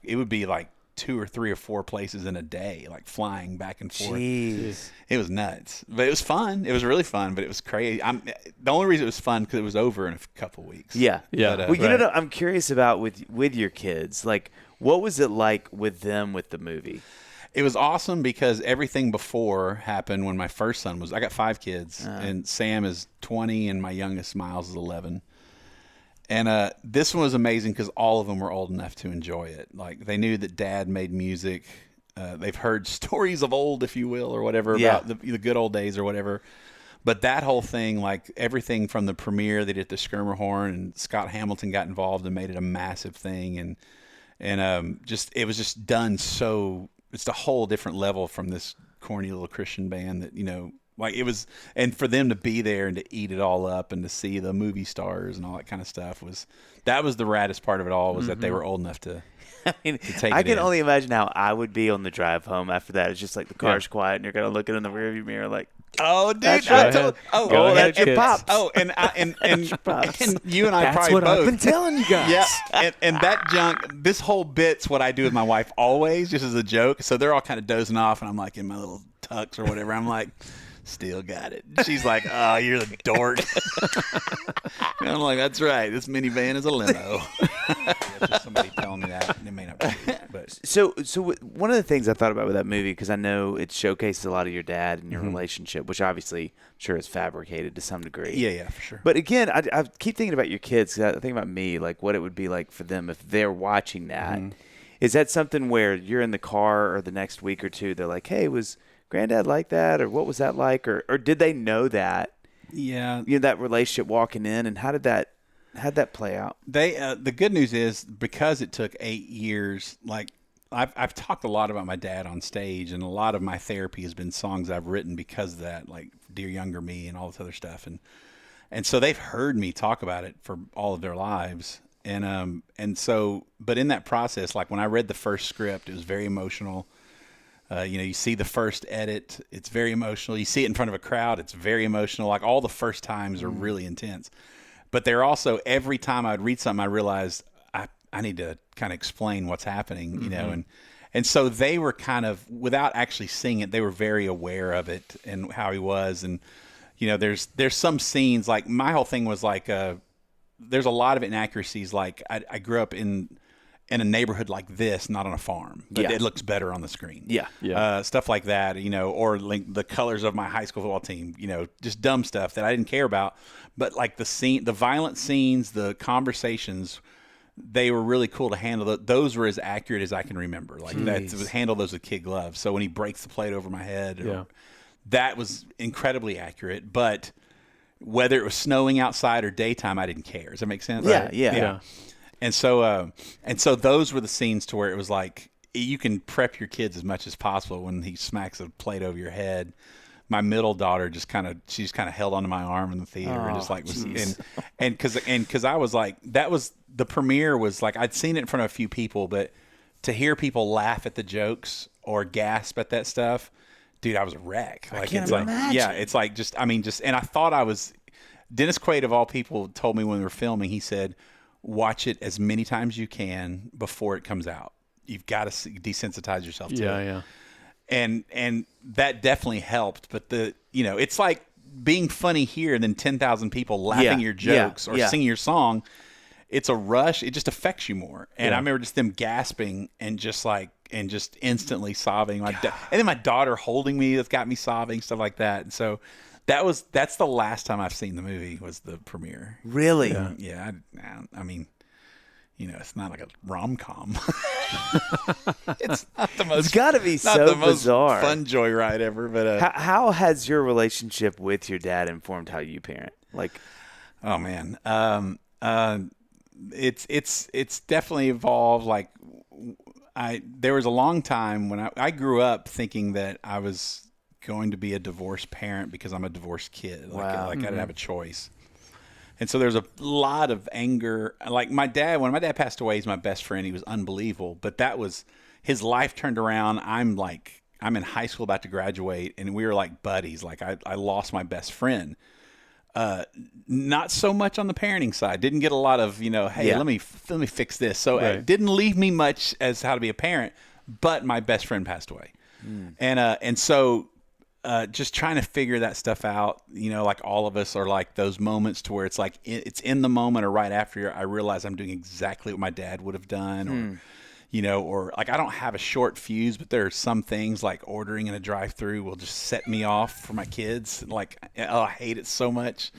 it would be like 2 or 3 or 4 places in a day, like flying back and forth. Jeez. It was nuts, but it was fun. It was really fun, but it was crazy. The only reason it was fun because it was over in a couple weeks. Yeah. Yeah. But, Well, you know, I'm curious about with your kids. Like, what was it like with them with the movie? It was awesome because everything before happened when my first son I got 5 kids, and Sam is 20 and my youngest Miles is 11. And this one was amazing because all of them were old enough to enjoy it. Like they knew that Dad made music. They've heard stories of old, if you will, or whatever, about the good old days or whatever. But that whole thing, like everything from the premiere, they did the Skirmerhorn, and Scott Hamilton got involved and made it a massive thing. And it was just done so. It's a whole different level from this corny little Christian band that, like it was, and for them to be there and to eat it all up and to see the movie stars and all that kind of stuff that was the raddest part of it all, was that they were old enough to I mean, take I it can in. only imagine how I would be on the drive home after that. It's just like the car's quiet and you're kind of looking in the rearview mirror like, Oh, dude! That's I right. told- oh, Go and- ahead, and kids. pops. Oh, and Pops. and you and I that's probably what both. I've been telling you guys. Yeah, and that junk. This whole bit's what I do with my wife always, just as a joke. So they're all kind of dozing off, and I'm like in my little tux or whatever. I'm like, still got it. She's like, oh, you're the dork. And I'm like, that's right. This minivan is a limo. That's just somebody telling me that. It may not be, but So one of the things I thought about with that movie, because I know it showcases a lot of your dad and your relationship, which obviously I'm sure is fabricated to some degree. yeah, for sure. But again, I keep thinking about your kids. 'Cause I think about me, like what it would be like for them if they're watching that. Is that something where you're in the car or the next week or two, they're like, hey, was Granddad like that? Or what was that like? Or did they know that? Yeah, That relationship walking in, and how'd that play out? They the good news is, because it took 8 years, like I've talked a lot about my dad on stage, and a lot of my therapy has been songs I've written because of that, like Dear Younger Me and all this other stuff, and so they've heard me talk about it for all of their lives, and so, but in that process, like when I read the first script, it was very emotional. You see the first edit, it's very emotional. You see it in front of a crowd, it's very emotional. Like all the first times are really intense. But they're also, every time I'd read something, I realized I need to kind of explain what's happening, you know, and so they were kind of, without actually seeing it, they were very aware of it and how he was. And, there's some scenes, like my whole thing was like, there's a lot of inaccuracies. Like I grew up in a neighborhood like this, not on a farm, but it looks better on the screen. Yeah. Stuff like that, or like the colors of my high school football team, just dumb stuff that I didn't care about. But like the violent scenes, the conversations, they were really cool to handle. Those were as accurate as I can remember. Like handle those with kid gloves. So when he breaks the plate over my head, that was incredibly accurate. But whether it was snowing outside or daytime, I didn't care. Does that make sense? Yeah. And so those were the scenes to where it was like, you can prep your kids as much as possible when he smacks a plate over your head. My middle daughter just kind of held onto my arm in the theater and just like was, and because I was like, that was the premiere was like, I'd seen it in front of a few people, but to hear people laugh at the jokes or gasp at that stuff, dude, I was a wreck. Like, I can't it's like, imagine. yeah, it's like and I thought I was, Dennis Quaid of all people told me when we were filming, he said, watch it as many times as you can before it comes out. You've got to desensitize yourself to it. Yeah. And that definitely helped. But it's like being funny here and then 10,000 people laughing your jokes or singing your song. It's a rush. It just affects you more. And I remember just them gasping and just instantly sobbing. And then my daughter holding me that's got me sobbing, stuff like that. And so that's the last time I've seen the movie was the premiere. Really? Yeah. I mean, it's not like a rom-com. It's not the most. It's got to be so bizarre. Fun joyride ever. But how has your relationship with your dad informed how you parent? Like, oh man, it's definitely evolved. Like, there was a long time when I grew up thinking that I was going to be a divorced parent because I'm a divorced kid. Wow. Like I didn't have a choice. And so there's a lot of anger. Like when my dad passed away, he's my best friend. He was unbelievable, but that was his life turned around. I'm in high school about to graduate and we were like buddies. Like I lost my best friend. Not so much on the parenting side. Didn't get a lot of, hey, let me fix this. So it didn't leave me much as how to be a parent, but my best friend passed away. And so just trying to figure that stuff out, like all of us are like those moments to where it's like it's in the moment or right after I realize I'm doing exactly what my dad would have done or like I don't have a short fuse, but there are some things like ordering in a drive-through will just set me off for my kids. Like, I hate it so much.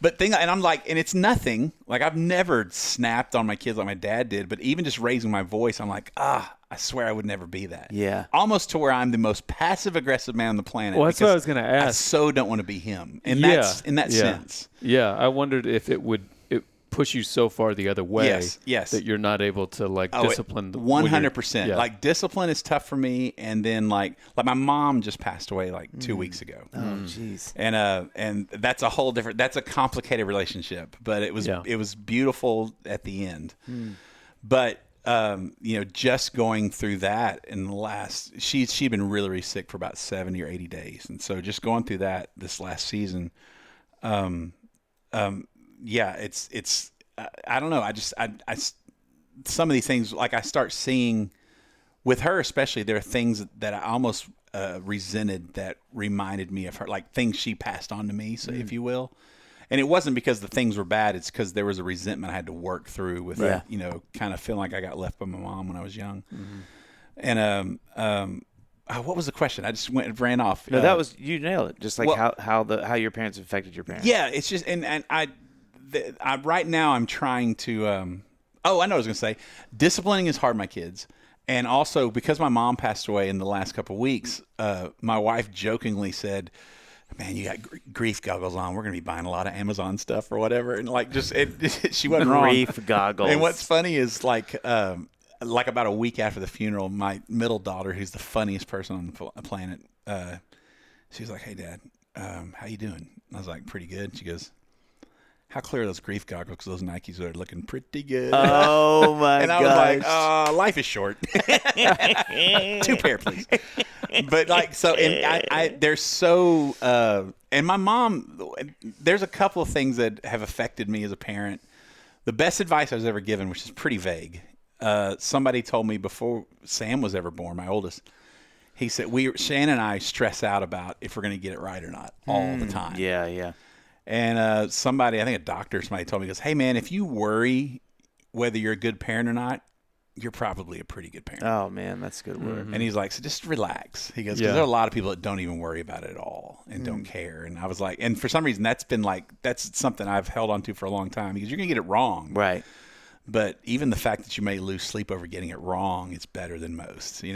And I'm like, and it's nothing. Like I've never snapped on my kids like my dad did, but even just raising my voice, I'm like, I swear I would never be that. Yeah. Almost to where I'm the most passive-aggressive man on the planet. Well, that's what I was going to ask. I so don't want to be him. And that's in that sense. Yeah. I wondered if it would push you so far the other way that you're not able to discipline. 100%. Like discipline is tough for me. And then like my mom just passed away like 2 weeks ago. Oh, jeez. And that's a whole different, that's a complicated relationship, but it was beautiful at the end. But, just going through that in the last, she'd been really, really sick for about 70 or 80 days. And so just going through that this last season, it's I don't know. I some of these things, like I start seeing with her, especially, there are things that I almost resented that reminded me of her, like things she passed on to me, so if you will. And it wasn't because the things were bad. It's because there was a resentment I had to work through with, kind of feeling like I got left by my mom when I was young. And what was the question? I just ran off. No, that was, you nailed it. Just like how your parents affected your parents. Yeah, it's just, and I right now I'm trying to. I know what I was going to say. Disciplining is hard, my kids. And also because my mom passed away in the last couple of weeks, my wife jokingly said, man, you got grief goggles on. We're going to be buying a lot of Amazon stuff or whatever. And like, she wasn't wrong. Grief goggles. And what's funny is like about a week after the funeral, my middle daughter, who's the funniest person on the planet, she's like, hey, Dad, how you doing? I was like, pretty good. She goes, how clear are those grief goggles? Because those Nikes are looking pretty good. Oh, my God. And I was like, life is short. 2 pair, please. But like, so, and they're so, and my mom, there's a couple of things that have affected me as a parent. The best advice I was ever given, which is pretty vague. Somebody told me before Sam was ever born, my oldest, he said, Shannon and I stress out about if we're going to get it right or not all the time. Yeah, yeah. And somebody, I think a doctor or somebody told me, goes, hey, man, if you worry whether you're a good parent or not, you're probably a pretty good parent. Oh, man, that's a good word. And he's like, so just relax. He goes, because there are a lot of people that don't even worry about it at all and don't care. And I was like, and for some reason, that's something I've held on to for a long time, because you're going to get it wrong. Right. But even the fact that you may lose sleep over getting it wrong, it's better than most, Hey,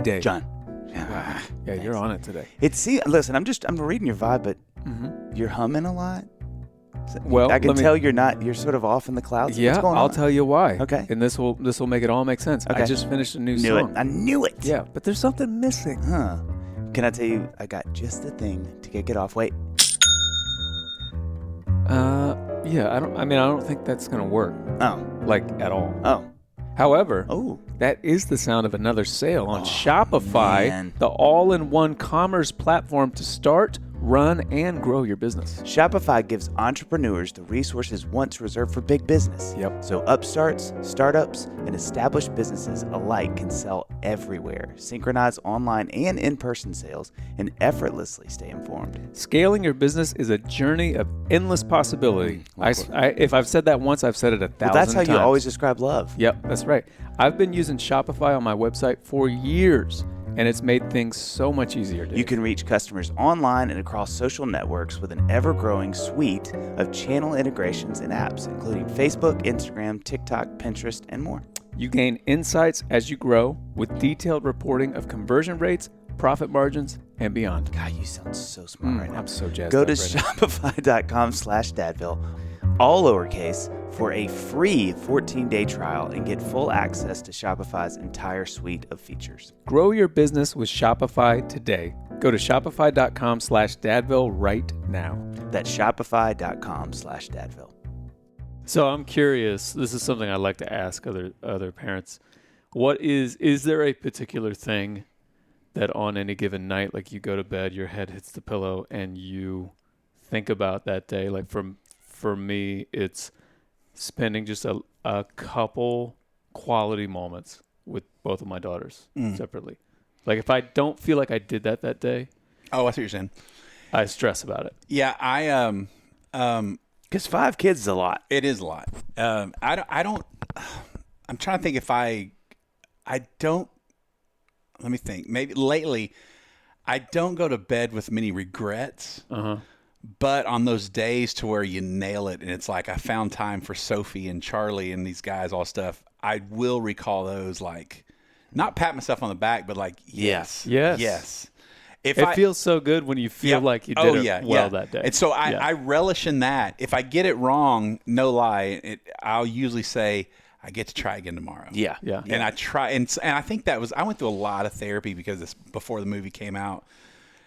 Dave. John. Yeah, you're on it today. Listen, I'm reading your vibe, but you're humming a lot. Well, I can tell you're sort of off in the clouds. Yeah, What's going on? I'll tell you why. Okay. And this will make it all make sense. Okay. I just finished a new Knew song. it. I knew it. Yeah, but there's something missing. Huh. Can I tell you, I got just the thing to kick it off. Wait. Yeah, I don't think that's gonna work. Oh. Like at all. Oh. However, Oh. that is the sound of another sale on Shopify, man. the all-in-one commerce platform to start, run, and grow your business. Shopify gives entrepreneurs the resources once reserved for big business. Yep. So upstarts, startups, and established businesses alike can sell everywhere, synchronize online and in-person sales, and effortlessly stay informed. Scaling your business is a journey of endless possibility. If I've said that once, I've said it 1,000 Well, that's how times. you always describe love. Yep, that's right. I've been using Shopify on my website for years, and it's made things so much easier. Dave. You can reach customers online and across social networks with an ever-growing suite of channel integrations and apps, including Facebook, Instagram, TikTok, Pinterest, and more. You gain insights as you grow with detailed reporting of conversion rates, profit margins, and beyond. God, you sound so smart right now. I'm so jazzed Go up to right now. shopify.com/Dadville, all lowercase, for a free 14-day trial and get full access to Shopify's entire suite of features. Grow your business with Shopify today. Go to shopify.com/Dadville right now. That's shopify.com/Dadville. So I'm curious, this is something I'd like to ask other parents. What is there a particular thing that on any given night, like you go to bed, your head hits the pillow and you think about that day? Like for me, it's spending just a couple quality moments with both of my daughters separately. Like if I don't feel like I did that day, Oh, I see what you're saying. I stress about it. Yeah, Because 5 kids is a lot. it is a lot. I don't. I'm trying to think if I don't. Let me think. Maybe lately, I don't go to bed with many regrets. But on those days to where you nail it and it's like I found time for Sophie and Charlie and these guys, all stuff, I will recall those, like, not pat myself on the back, but like, yes. It feels so good when you feel like you did that day. And so I relish in that. If I get it wrong, no lie, I'll usually say, I get to try again tomorrow. Yeah. And I try, and I think I went through a lot of therapy because before the movie came out.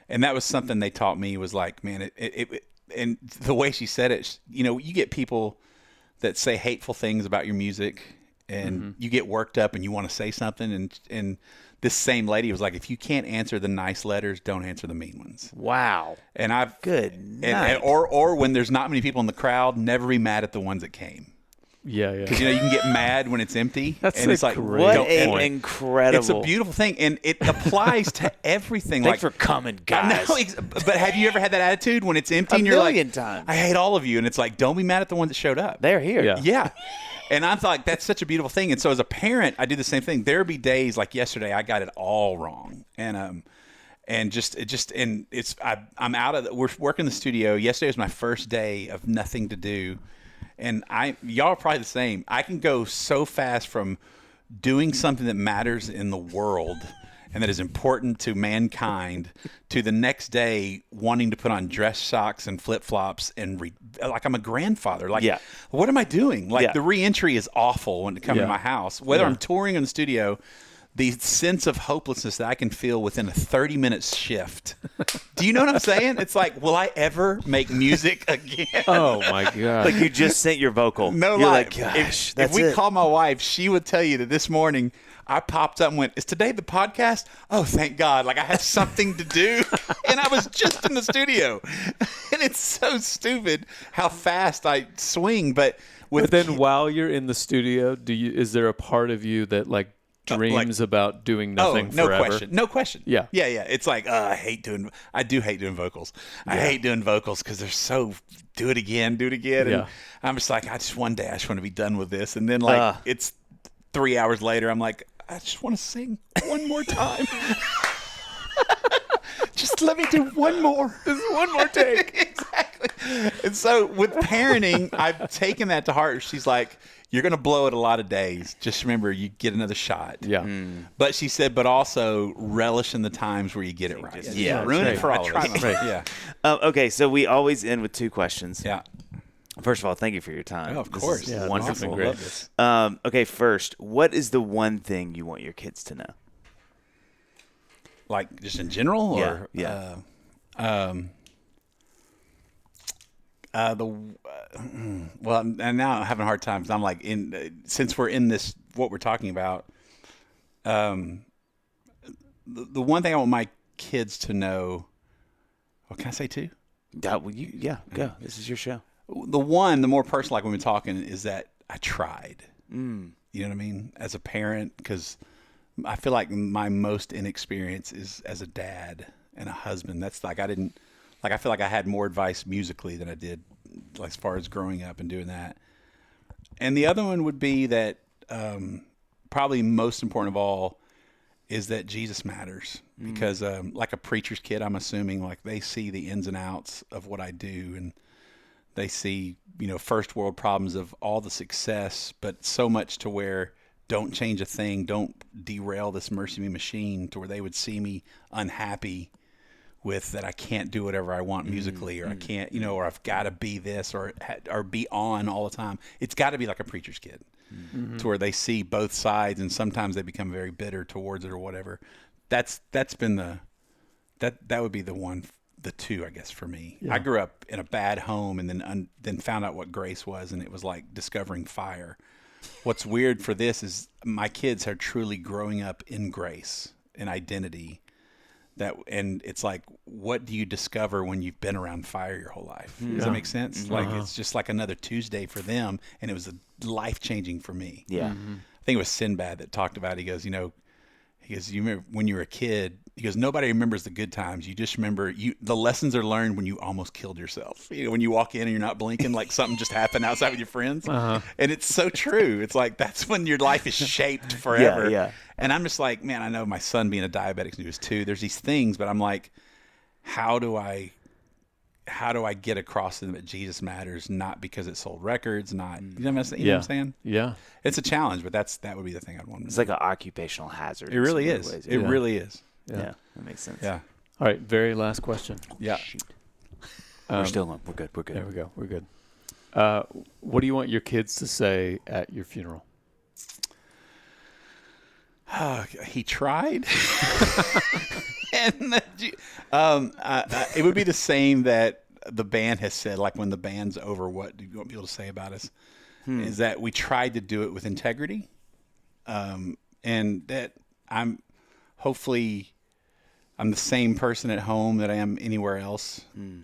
And that was something they taught me, was like, man, it and the way she said it, you get people that say hateful things about your music and you get worked up and you want to say something. And this same lady was like, if you can't answer the nice letters, don't answer the mean ones. Wow. And Good night. or when there's not many people in the crowd, never be mad at the ones that came. Yeah. Because you can get mad when it's empty. That's and it's like, What don't- an and incredible. it's a beautiful thing, and it applies to everything. Thanks for coming, guys. But have you ever had that attitude when it's empty A and you're like, million times. I hate all of you, and it's like, don't be mad at the ones that showed up. They're here. Yeah. Yeah. And I'm like, that's such a beautiful thing. And so as a parent, I do the same thing. There'll be days like yesterday, I got it all wrong. And I'm out of we're working the studio. Yesterday was my first day of nothing to do. And y'all are probably the same. I can go so fast from doing something that matters in the world and that is important to mankind to the next day wanting to put on dress socks and flip-flops and like I'm a grandfather. Like, what am I doing? Like the re-entry is awful when it comes to my house. Whether I'm touring in the studio, the sense of hopelessness that I can feel within a 30-minute shift. Do you know what I'm saying? It's like, will I ever make music again? Oh, my God. Like you just sent your vocal. No You're lie. like, gosh, if we call my wife, she would tell you that this morning I popped up and went, is today the podcast? Oh, thank God. Like I had something to do. And I was just in the studio. And it's so stupid how fast I swing. But then while you're in the studio, is there a part of you that like dreams about doing nothing forever? No question. Yeah. It's like, I do hate doing vocals. I hate doing vocals because they're so do it again. And I'm just like, one day I just want to be done with this. And then it's 3 hours later, I'm like, I just want to sing one more time. Just let me do one more. This is one more take. Exactly. And so with parenting, I've taken that to heart. She's like, you're going to blow it a lot of days. Just remember, you get another shot. Yeah. But she said, but also relish in the times where you get it right. Yeah. Ruin Right. it for all of us. Right. Yeah. Okay, so we always end with 2 questions. Yeah. First of all, thank you for your time. Oh, of This course. is Yeah, wonderful. awesome. Great. Love this. Okay, first, what is the one thing you want your kids to know? Like just in general, or Yeah. well, and now I'm having a hard time because I'm like since we're in this what we're talking about. The one thing I want my kids to know. What can I say too? Go. This is your show. The more personal, like when we're talking, is that I tried. You know what I mean? As a parent, because I feel like my most inexperience is as a dad and a husband. That's like I feel like I had more advice musically than I did, like, as far as growing up and doing that. And the other one would be that probably most important of all is that Jesus matters, because like a preacher's kid, I'm assuming like they see the ins and outs of what I do, and they see, first world problems of all the success, but so much to where don't change a thing, don't derail this MercyMe machine, to where they would see me unhappy with that I can't do whatever I want musically, or I can't, or I've got to be this or be on all the time. It's got to be like a preacher's kid, to where they see both sides, and sometimes they become very bitter towards it or whatever. That's been that would be the two, I guess, for me. Yeah. I grew up in a bad home, and then found out what grace was, and it was like discovering fire. What's weird for this is my kids are truly growing up in grace and identity. And it's like, what do you discover when you've been around fire your whole life? Does that make sense? Like, it's just like another Tuesday for them, and it was life-changing for me. Yeah. I think it was Sinbad that talked about it. He goes, you remember when you were a kid, he goes, nobody remembers the good times. You just remember the lessons are learned when you almost killed yourself. When you walk in and you're not blinking, like something just happened outside with your friends. And it's so true. It's like, that's when your life is shaped forever. Yeah. And I'm just like, man, I know my son being a diabetic news too. There's these things, but I'm like, how do I get across to them that Jesus matters, not because it sold records, not, you know what I'm saying? Yeah. It's a challenge, but that would be the thing I'd want to It's know. like an occupational hazard. It really in is. some ways. It really is. Yeah, that makes sense. Yeah. All right. Very last question. Yeah. We're still on. We're good. There we go. We're good. What do you want your kids to say at your funeral? He tried. And it would be the same that the band has said, like when the band's over, what do you want people to say about us? Is that we tried to do it with integrity. And that I'm the same person at home that I am anywhere else. And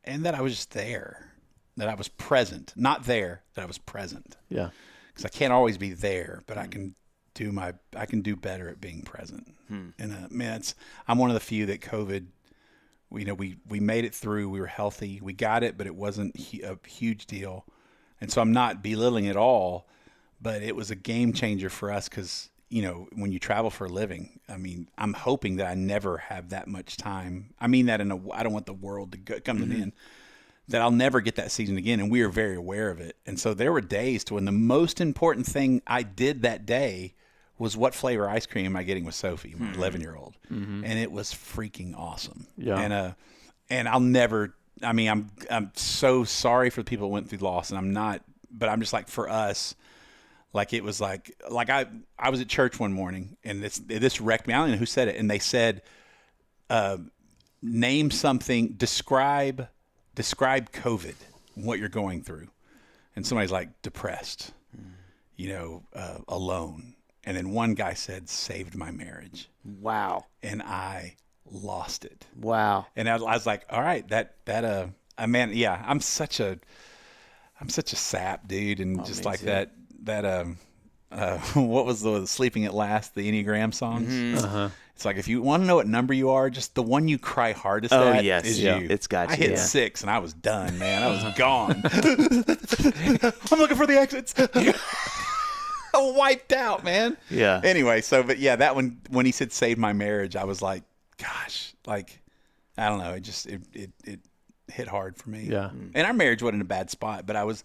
that I was just there, that I was present, not there, that I was present. Yeah. Because I can't always be there, but I can do better at being present. And man, I'm one of the few that COVID, we made it through. We were healthy. We got it, but it wasn't a huge deal. And so I'm not belittling it all, but it was a game changer for us because, when you travel for a living, I mean, I'm hoping that I never have that much time. I mean that I don't want the world to come to an end, that I'll never get that season again. And we are very aware of it. And so there were days to when the most important thing I did that day was what flavor ice cream am I getting with Sophie, my 11-year-old. And it was freaking awesome. Yeah. And I'll never, I mean, I'm so sorry for the people who went through loss, and I'm not, but I'm just like, for us, like it was like I was at church one morning, and this wrecked me. I don't know who said it. And they said, name something, describe COVID, what you're going through. And somebody's like, depressed, alone. And then one guy said, saved my marriage. Wow. And I lost it. Wow. And I was like, all right, man, yeah, I'm such a sap, dude. And just like too. what was the Sleeping at Last, the Enneagram songs? It's like, if you want to know what number you are, just the one you cry hardest at is you. It's got you. I hit 6 and I was done, man. I was gone. I'm looking for the exits. Wiped out, man. Yeah. Anyway, but yeah, that one, when he said saved my marriage, I was like, gosh, like, I don't know. hit hard for me. Yeah. And our marriage wasn't in a bad spot, but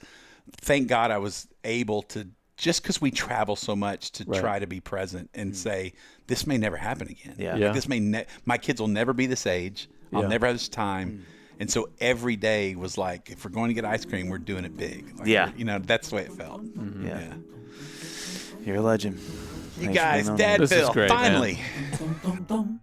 thank God I was able to, just because we travel so much, to try to be present and say, this may never happen again. Yeah. Like, this may my kids will never be this age. I'll never have this time. And so every day was like, if we're going to get ice cream, we're doing it big. Like, you know, that's the way it felt. Yeah. You're a legend. You Thanks for guys, being on. This is Dadville, great, finally. man.